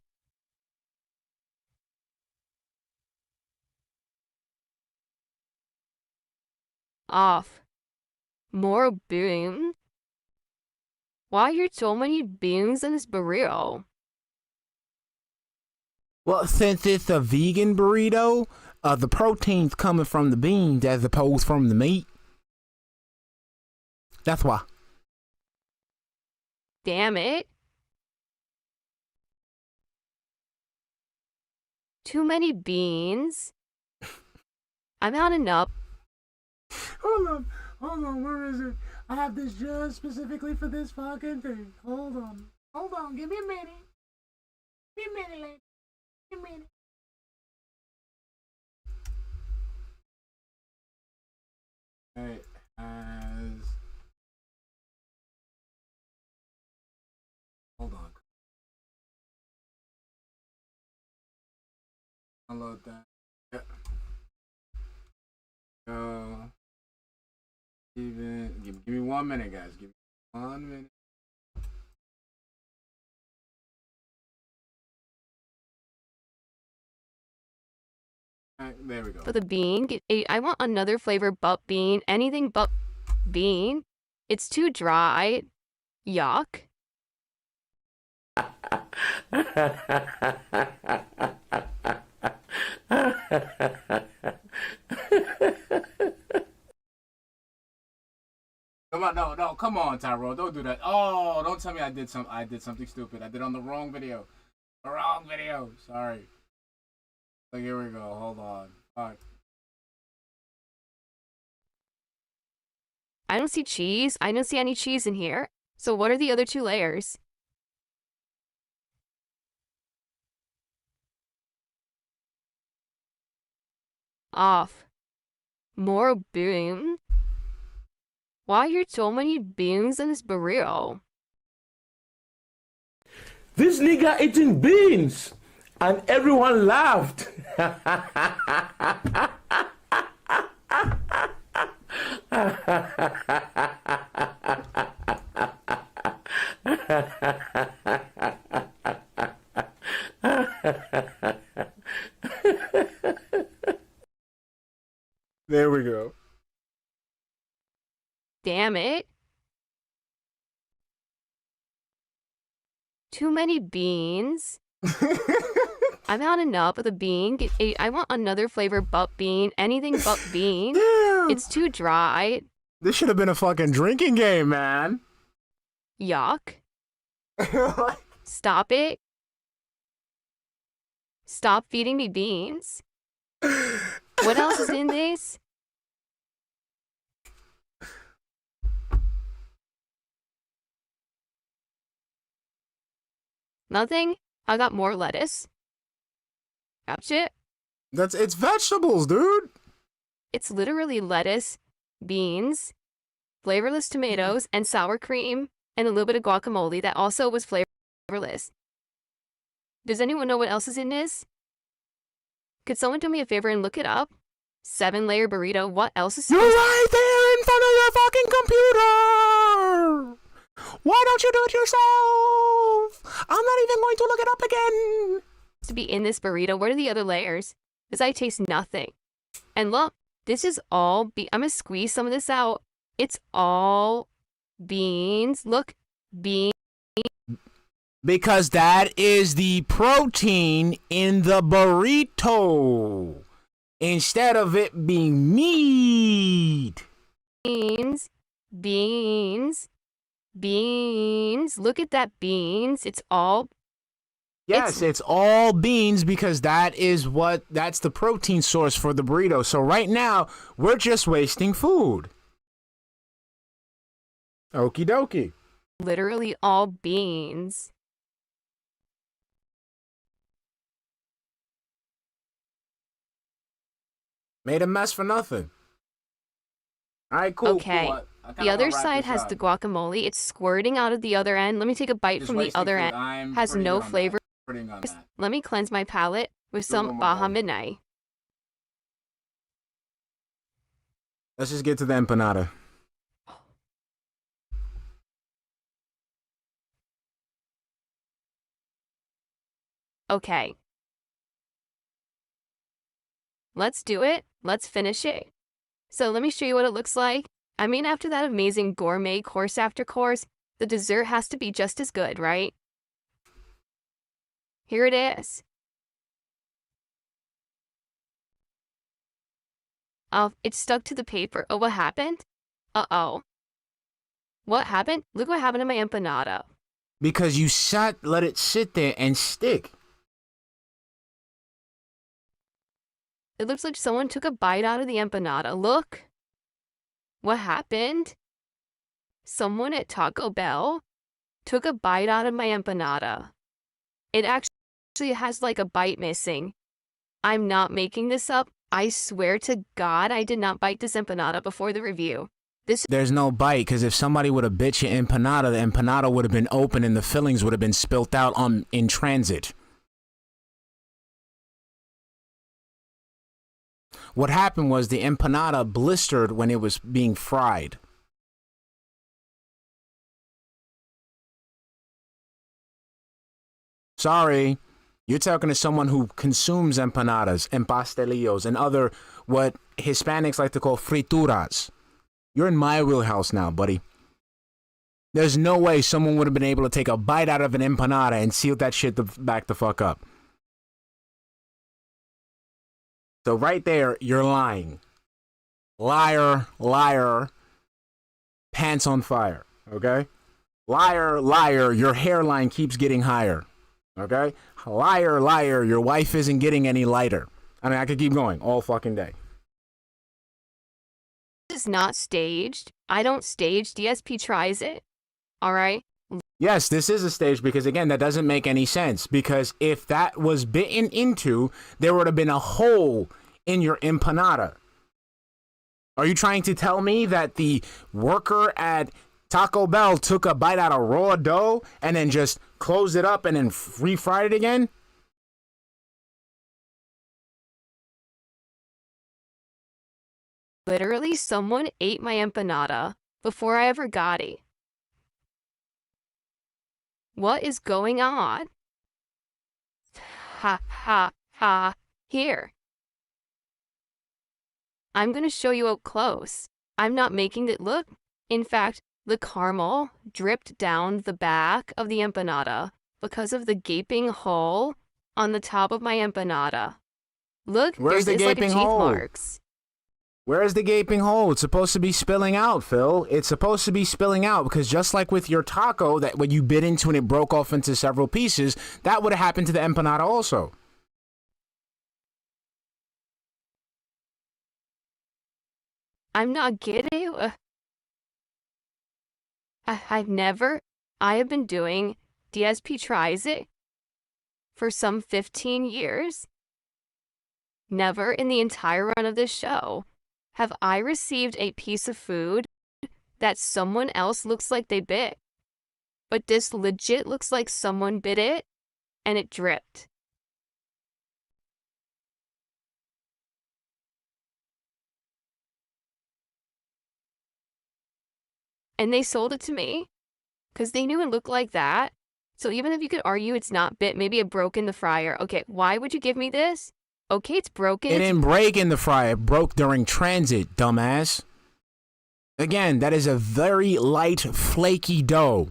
Off. More beans? Why are there so many beans in this burrito? Well, since it's a vegan burrito, the protein's coming from the beans as opposed from the meat. That's why. Damn it. Too many beans. I'm out enough. Hold on, where is it? I have this just specifically for this fucking thing. Hold on, give me a minute. Give me a minute, lady. Give me a minute. It has... Hold on. Unload that. Yep. Give me 1 minute, guys. Give me 1 minute. All right, there we go. For the bean, I want another flavor but bean. Anything but bean. It's too dry. Yuck. Come on, no, come on, Tyrone, don't do that. Oh, don't tell me I did something stupid. I did on the wrong video. Sorry. So here we go. Hold on. All right. I don't see cheese. I don't see any cheese in here. So what are the other 2 layers? Off. More beans? Why are there so many beans in this burrito? This nigga eating beans! And everyone laughed. There we go. Damn it. Too many beans. I'm out enough of the bean. I want another flavor but bean. Anything but bean. Damn. It's too dry. This should have been a fucking drinking game, man. Yuck. Stop it. Stop feeding me beans. What else is in this? Nothing? I got more lettuce. Gotcha. It's vegetables, dude. It's literally lettuce, beans, flavorless tomatoes, and sour cream, and a little bit of guacamole that also was flavorless. Does anyone know what else is in this? Could someone do me a favor and look it up? 7-layer burrito. What else is You're supposed right there in front of your fucking computer! Why don't you do it yourself? I'm not even going to look it up again! to be in this burrito? What are the other layers? Because I taste nothing. And look, this is all I'm gonna squeeze some of this out. It's all beans. Look, beans. Because that is the protein in the burrito. Instead of it being meat. Beans. Beans. Beans. Look at that beans. It's all... Yes, it's all beans because that's the protein source for the burrito. So right now, we're just wasting food. Okie dokie. Literally all beans. Made a mess for nothing. All right, cool. Okay. Cool. The other side has the guacamole. It's squirting out of the other end. Let me take a bite from the other end. Has no flavor. Let me cleanse my palate with some Baja Midnight. Let's just get to the empanada. Okay. Let's do it. Let's finish it. So let me show you what it looks like. I mean, after that amazing gourmet course after course, the dessert has to be just as good, right? Here it is. Oh, it's stuck to the paper. Oh, what happened? Uh-oh. What happened? Look what happened to my empanada. Because you let it sit there and stick. It looks like someone took a bite out of the empanada. Look. What happened? Someone at Taco Bell took a bite out of my empanada. It actually has like a bite missing. I'm not making this up. I swear to God, I did not bite this empanada before the review. There's no bite, because if somebody would have bit your empanada, the empanada would have been open and the fillings would have been spilt out in transit. What happened was the empanada blistered when it was being fried. Sorry, you're talking to someone who consumes empanadas and pastelillos and other what Hispanics like to call frituras. You're in my wheelhouse now, buddy. There's no way someone would have been able to take a bite out of an empanada and seal that shit back the fuck up. So right there, you're lying. Liar, liar, pants on fire, okay? Liar, liar, your hairline keeps getting higher, okay? Liar, liar, your wife isn't getting any lighter. I mean, I could keep going all fucking day. This is not staged. I don't stage. DSP tries it. All right? Yes, this is a stage because, again, that doesn't make any sense. Because if that was bitten into, there would have been a hole in your empanada. Are you trying to tell me that the worker at Taco Bell took a bite out of raw dough and then just closed it up and then refried it again? Literally, someone ate my empanada before I ever got it. What is going on? Ha, ha, ha. Here. I'm going to show you up close. I'm not making it look. In fact, the caramel dripped down the back of the empanada because of the gaping hole on the top of my empanada. Look, where's the gaping hole? Marks. Where's the gaping hole? It's supposed to be spilling out, Phil. It's supposed to be spilling out because just like with your taco, that when you bit into and it broke off into several pieces, that would have happened to the empanada also. I'm not getting it. I have been doing DSP tries it for some 15 years. Never in the entire run of this show have I received a piece of food that someone else looks like they bit. But this legit looks like someone bit it and it dripped. And they sold it to me because they knew it looked like that. So even if you could argue it's not bit, maybe it broke in the fryer. Okay, why would you give me this? Okay, it's broken. It didn't break in the fryer. It broke during transit, dumbass. Again, that is a very light, flaky dough.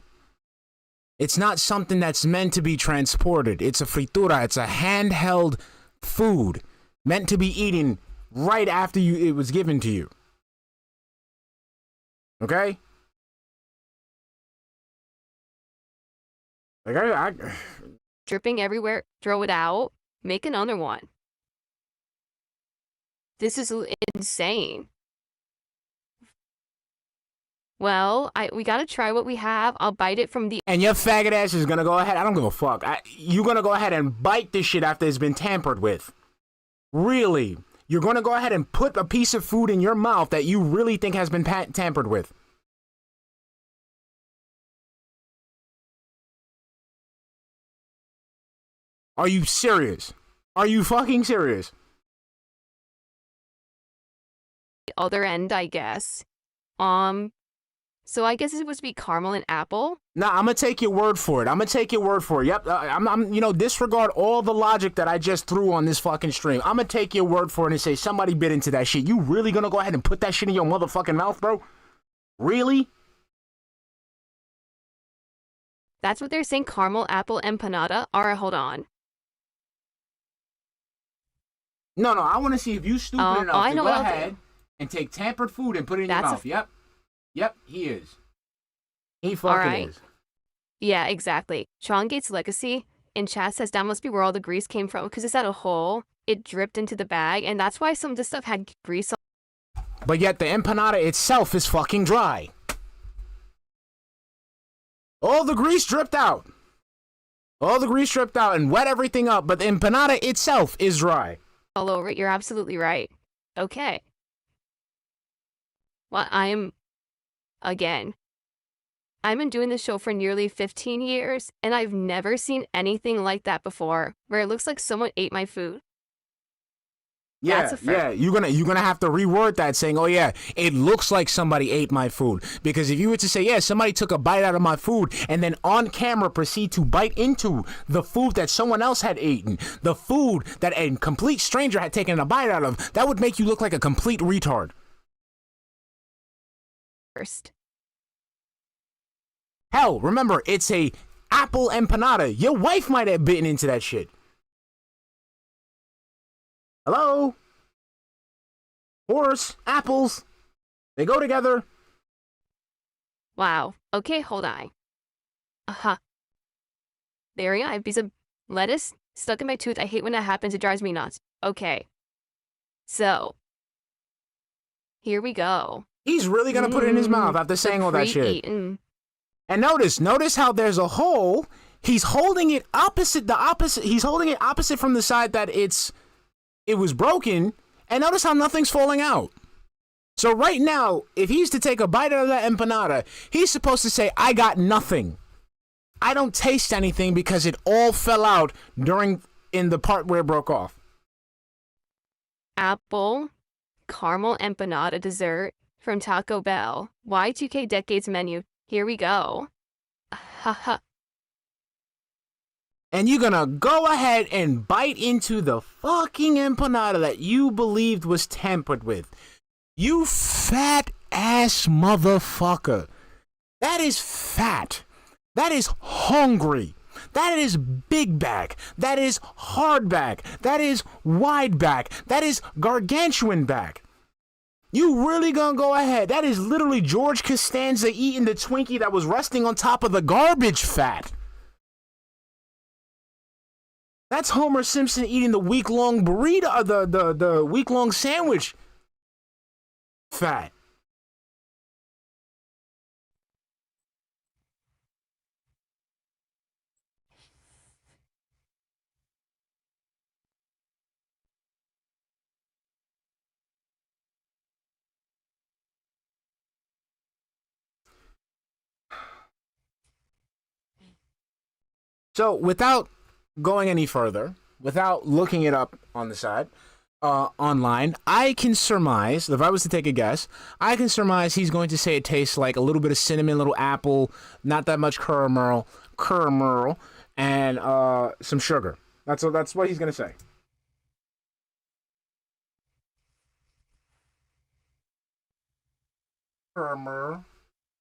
It's not something that's meant to be transported. It's a fritura. It's a handheld food meant to be eaten right after it was given to you. Okay? Like I Dripping everywhere. Throw it out. Make another one. This is insane. Well, we gotta try what we have. I'll bite it from the... And your faggot ass is gonna go ahead. I don't give a fuck. You're gonna go ahead and bite this shit after it's been tampered with. Really? You're gonna go ahead and put a piece of food in your mouth that you really think has been tampered with. Are you serious? Are you fucking serious? Other end, I guess. So I guess it was to be caramel and apple. Nah, I'm gonna take your word for it. Yep, I'm disregard all the logic that I just threw on this fucking stream. I'm gonna take your word for it and say somebody bit into that shit. You really gonna go ahead and put that shit in your motherfucking mouth, bro? Really? That's what they're saying. Caramel, apple, empanada. Alright, hold on. No, I want to see if you stupid enough to go what ahead and take tampered food and put it in your mouth. Yep, he is. He fucking is. Yeah, exactly. Sean Gates' legacy in chat says that must be where all the grease came from because it's at a hole. It dripped into the bag, and that's why some of this stuff had grease on. But yet the empanada itself is fucking dry. All the grease dripped out. And wet everything up, but the empanada itself is dry. All over it. You're absolutely right. Okay. Well, I've been doing this show for nearly 15 years, and I've never seen anything like that before, where it looks like someone ate my food. Yeah, you're gonna have to reword that saying, oh yeah, it looks like somebody ate my food. Because if you were to say, yeah, somebody took a bite out of my food and then on camera proceed to bite into the food that someone else had eaten, the food that a complete stranger had taken a bite out of, that would make you look like a complete retard. First. Hell, remember, it's a apple empanada. Your wife might have bitten into that shit. Hello? Horse, apples, they go together. Wow. Okay, hold on. There we go. I have a piece of lettuce stuck in my tooth. I hate when that happens. It drives me nuts. Okay. So, here we go. He's really gonna put it in his mouth after saying all that shit. And notice how there's a hole. He's holding it opposite he's holding it opposite from the side that it was broken, and notice how nothing's falling out. So right now, if he's to take a bite out of that empanada, he's supposed to say, I got nothing. I don't taste anything because it all fell out in the part where it broke off. Apple, caramel empanada dessert from Taco Bell. Y2K Decades menu. Here we go. Haha. And you're gonna go ahead and bite into the fucking empanada that you believed was tampered with. You fat ass motherfucker. That is fat. That is hungry. That is big back. That is hard back. That is wide back. That is gargantuan back. You really gonna go ahead? That is literally George Costanza eating the Twinkie that was resting on top of the garbage fat. That's Homer Simpson eating the week-long burrito, the week-long sandwich fat. So without going any further, without looking it up on the side, online, I can surmise, if I was to take a guess, I can surmise he's going to say it tastes like a little bit of cinnamon, a little apple, not that much caramel, and some sugar. That's what he's going to say. Caramel.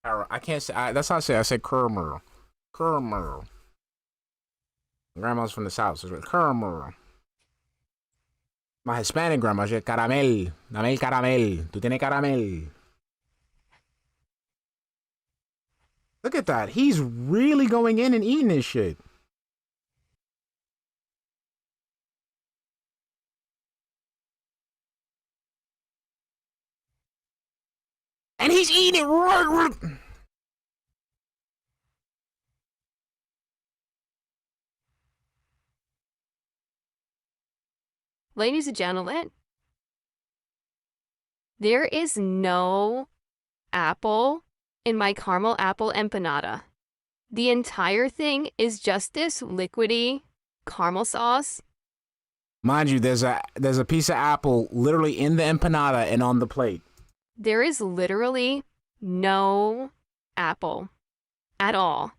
I can't say, that's how I say it. I say caramel. Caramel. Grandma's from the South, so it's caramel. My Hispanic grandma said caramel. Dame el caramel. Tú tienes caramel. Look at that. He's really going in and eating this shit. And he's eating it right. Ladies and gentlemen, there is no apple in my caramel apple empanada. The entire thing is just this liquidy caramel sauce. Mind you, there's a piece of apple literally in the empanada and on the plate. There is literally no apple at all.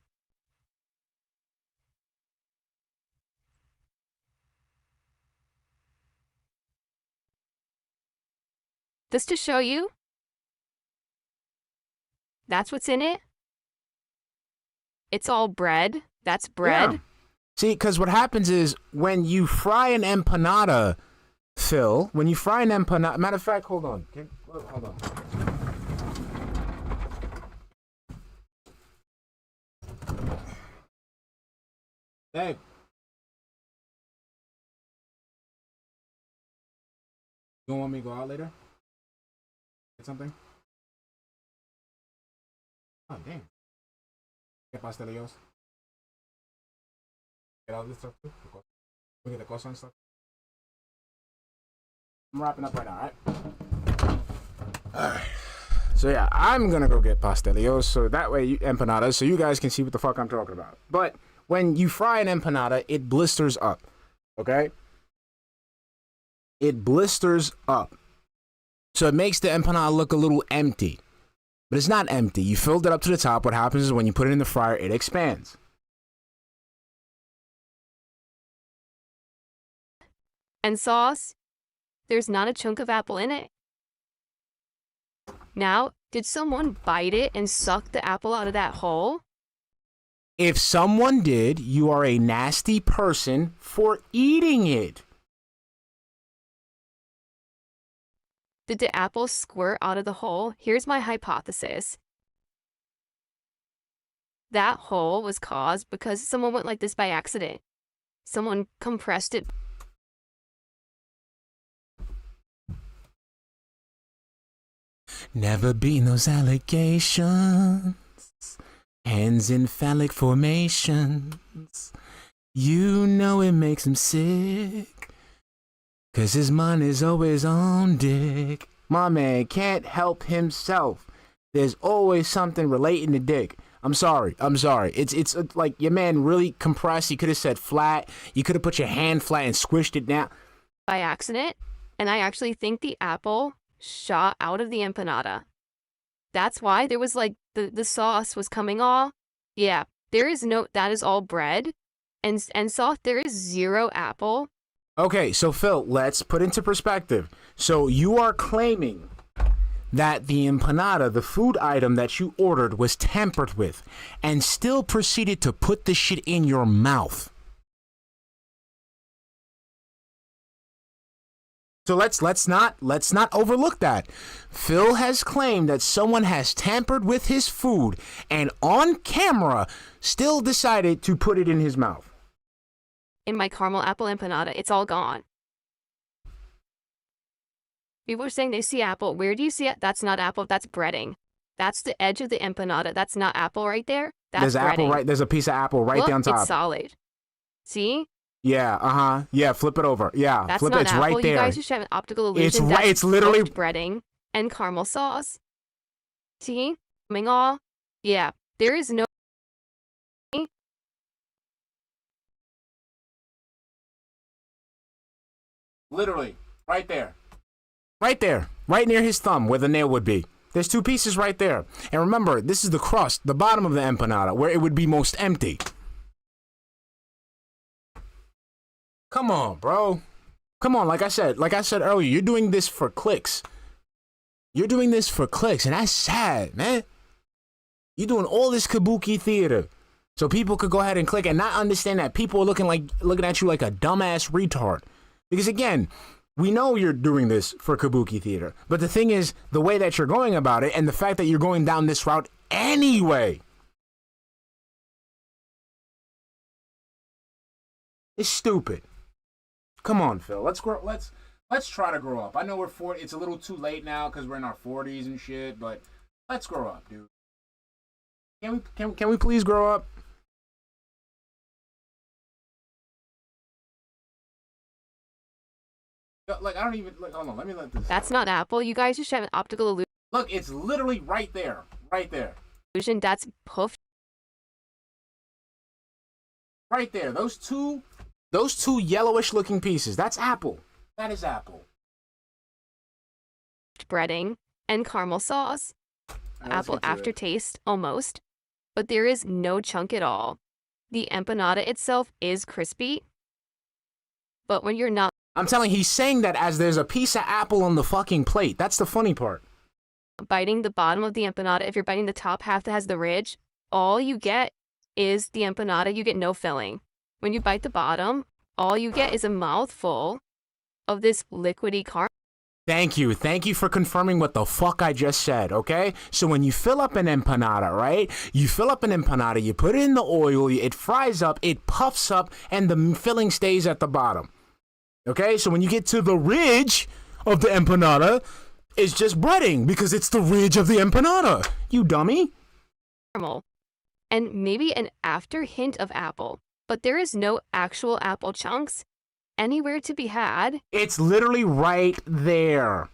Just to show you, that's what's in it. It's all bread. That's bread. Yeah. See, because what happens is when you fry an empanada, Phil, when you fry an empanada, matter of fact, hold on. Hold on. Hey. You don't want me to go out later? Get something? Oh, damn. Get pastelillos. Get all this stuff too. Look at the cost and stuff. I'm wrapping up right now, alright? So yeah, I'm gonna go get pastelillos so that way empanadas so you guys can see what the fuck I'm talking about. But when you fry an empanada, it blisters up. Okay? It blisters up. So it makes the empanada look a little empty. But it's not empty. You filled it up to the top. What happens is when you put it in the fryer, it expands. And sauce, there's not a chunk of apple in it. Now, did someone bite it and suck the apple out of that hole? If someone did, you are a nasty person for eating it. Did the apple squirt out of the hole? Here's my hypothesis. That hole was caused because someone went like this by accident. Someone compressed it. Never be those allegations. Hands in phallic formations. You know it makes him sick. 'Cause his mind is always on dick. My man can't help himself. There's always something relating to dick. I'm sorry. It's like your man really compressed. You could have said flat. You could have put your hand flat and squished it down. By accident. And I actually think the apple shot out of the empanada. That's why there was like the sauce was coming off. Yeah, there is no, that is all bread and sauce. There is zero apple. Okay, so Phil, let's put into perspective. So you are claiming that the empanada, the food item that you ordered, was tampered with and still proceeded to put the shit in your mouth. So let's not overlook that. Phil has claimed that someone has tampered with his food and on camera still decided to put it in his mouth. In my caramel apple empanada, it's all gone. People are saying they see apple. Where do you see it? That's not apple. That's breading. That's the edge of the empanada. That's not apple right there. That's there's breading. Apple right. There's a piece of apple right Look, there on top. It's solid. See? Yeah. Yeah. Flip it over. Yeah. That's flip not it. It's apple. right there. You guys just have an optical illusion. It's right. That's It's literally breading and caramel sauce. See? Coming all. Yeah. There is no Literally, right there. Right there. Right near his thumb where the nail would be. There's 2 pieces right there. And remember, this is the crust, the bottom of the empanada, where it would be most empty. Come on, bro. Come on, like I said earlier, you're doing this for clicks. You're doing this for clicks, and that's sad, man. You're doing all this kabuki theater so people could go ahead and click and not understand that people are looking at you like a dumbass retard. Because again, we know you're doing this for kabuki theater, but the thing is, the way that you're going about it and the fact that you're going down this route anyway is stupid. Come on, Phil. Let's try to grow up. I know we're 40. It's a little too late now because we're in our 40s and shit, but let's grow up, dude. Can we please grow up? Like, I don't even, like, hold on, let me let this. That's not Apple. You guys just have an optical illusion. Look, it's literally right there. Right there. That's puffed. Right there. Those two yellowish looking pieces. That's Apple. That is Apple. Breading and caramel sauce. Apple aftertaste, almost. But there is no chunk at all. The empanada itself is crispy. But when you're not I'm telling you, he's saying that as there's a piece of apple on the fucking plate. That's the funny part. biting the bottom of the empanada, if you're biting the top half that has the ridge, all you get is the empanada. You get no filling. When you bite the bottom, all you get is a mouthful of this liquidy caramel. Thank you. Thank you for confirming what the fuck I just said, okay? So when you fill up an empanada, right? You fill up an empanada, you put it in the oil, it fries up, it puffs up, and the filling stays at the bottom. Okay? So when you get to the ridge of the empanada, it's just breading because it's the ridge of the empanada. You dummy. And maybe an after hint of apple, but there is no actual apple chunks anywhere to be had. It's literally right there.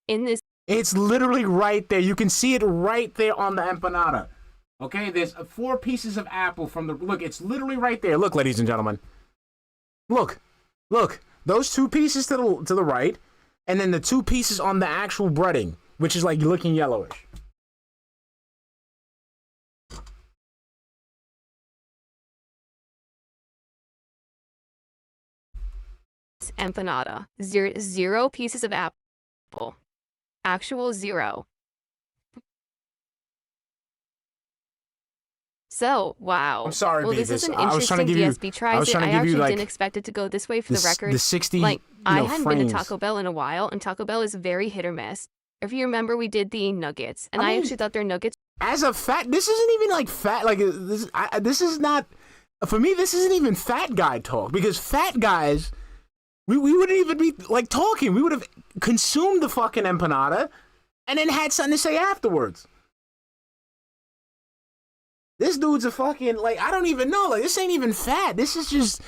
In this. It's literally right there. You can see it right there on the empanada. Okay, there's 4 pieces of apple from the, look, it's literally right there. Look, ladies and gentlemen. Look, look, those 2 pieces to the right, and then the 2 pieces on the actual breading, which is like looking yellowish. Empanada. Zero pieces of apple. Actual 0. So, wow. I'm sorry, well, Beavis. this is an I was trying to interesting give you, DSP tries it. I actually didn't expect it to go this way for the record. The 60, like, I hadn't frames. been to Taco Bell in a while, and Taco Bell is very hit or miss. If you remember, we did the nuggets, and I actually thought their nuggets. As a fat, this isn't even like fat. Like this is not. For me, this isn't even fat guy talk, because fat guys, we wouldn't even be like talking. We would have consumed the fucking empanada, and then had something to say afterwards. This dude's a fucking, like, I don't even know. Like, this ain't even fat. This is just.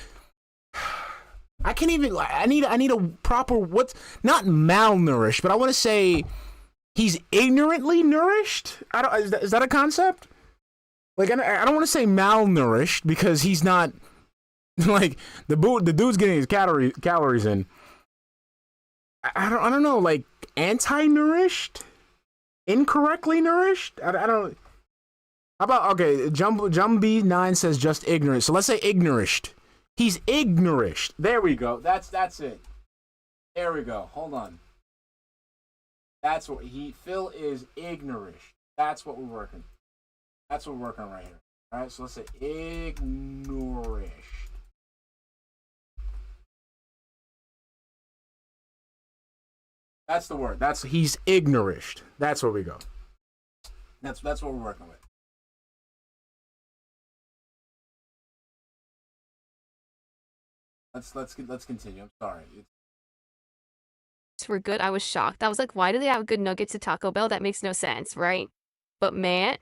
I can't even. Like, I need a proper, what's not malnourished, but I want to say he's ignorantly nourished. Is that a concept? Like, I don't want to say malnourished because he's not, like, the dude's getting his calories in. I don't know, like, anti-nourished? Incorrectly nourished? I don't. How about, okay, Jumby9 says just ignorant. So let's say ignorished. He's ignorished. There we go. That's it. There we go. Hold on. That's what Phil is ignorished. That's what we're working. That's what we're working on right here. All right, so let's say ignorished. That's the word. He's ignorished. That's where we go. That's what we're working with. Let's continue. I'm sorry. Were good. I was shocked. I was like, why do they have good nuggets at Taco Bell? That makes no sense, right? But man,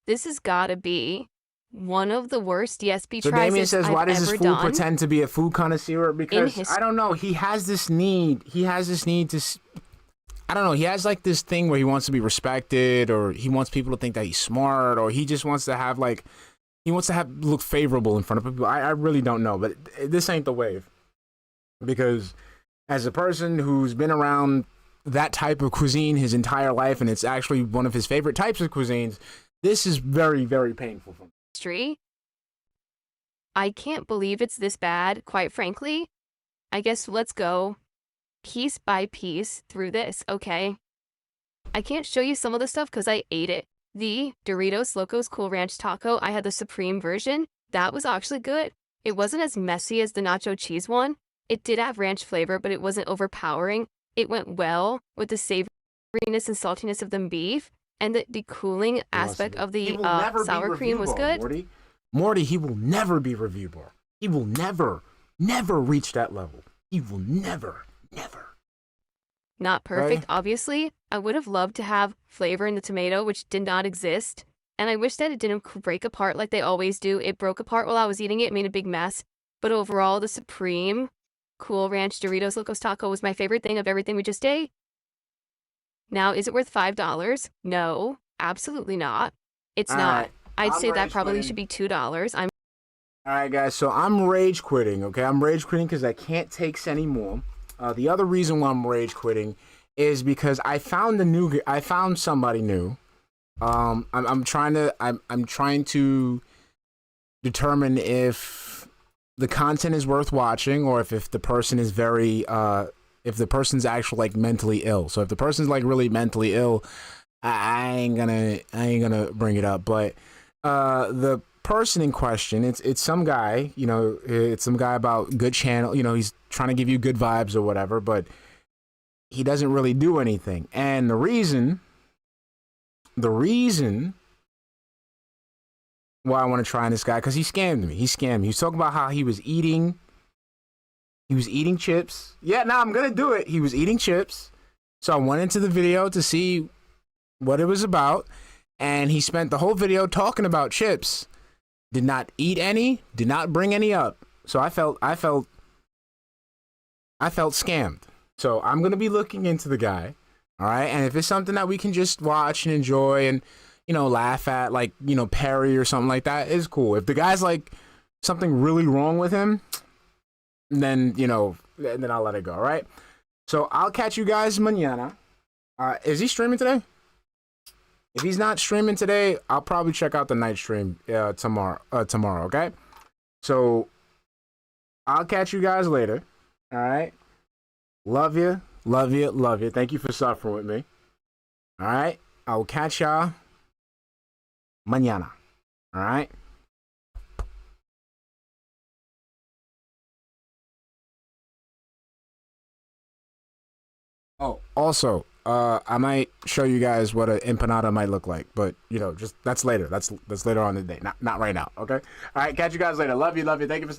this has got to be one of the worst DSP so tries Damien says, I've why does ever this fool done. pretend to be a food connoisseur? Because I don't know. He has this need. He has this need to. I don't know. He has like this thing where he wants to be respected, or he wants people to think that he's smart, or he just wants to have like He wants to look favorable in front of people. I really don't know, but this ain't the wave. Because as a person who's been around that type of cuisine his entire life, and it's actually one of his favorite types of cuisines, this is very, very painful for me. I can't believe it's this bad, quite frankly. I guess let's go piece by piece through this, okay? I can't show you some of the stuff because I ate it. The Doritos Locos Cool Ranch Taco, I had the Supreme version. That was actually good. It wasn't as messy as the nacho cheese one. It did have ranch flavor, but it wasn't overpowering. It went well with the savoriness and saltiness of the beef, and the cooling aspect of the sour cream was good. Morty, he will never be reviewable. He will never reach that level. He will never. Not perfect, obviously. I would have loved to have flavor in the tomato, which did not exist. And I wish that it didn't break apart like they always do. It broke apart while I was eating it, made a big mess. But overall, the Supreme Cool Ranch Doritos Locos Taco was my favorite thing of everything we just ate. Now, is it worth $5? No, absolutely not. It's not. I'd say that probably should be $2. All right, guys, so I'm rage quitting, okay? I'm rage quitting because I can't take any more. The other reason why I'm rage quitting is because I found somebody new. I'm trying to determine if the content is worth watching, or if the person is if the person's actually like mentally ill. So if the person's like really mentally ill, I ain't gonna bring it up. But the person in question, it's some guy, it's some guy about good channel, he's trying to give you good vibes or whatever, but he doesn't really do anything. And the reason why I want to try this guy, because he scammed me. He was talking about how he was eating chips. Yeah, now I'm gonna do it. He was eating chips. So I went into the video to see what it was about, and he spent the whole video talking about chips. Did not eat any, did not bring any up. So I felt scammed. So I'm gonna be looking into the guy. All right, and if it's something that we can just watch and enjoy and laugh at, like Perry or something like that, is cool. If the guy's like something really wrong with him, then then I'll let it go. All right. So I'll catch you guys mañana. Is he streaming today? If he's not streaming today, I'll probably check out the night stream tomorrow. Okay. So I'll catch you guys later. All right. Love you. Thank you for suffering with me. All right. I will catch y'all mañana. All right. Oh, also, I might show you guys what an empanada might look like, but just that's later. That's later on in the day, not right now. Okay. All right. Catch you guys later. Love you. Thank you for.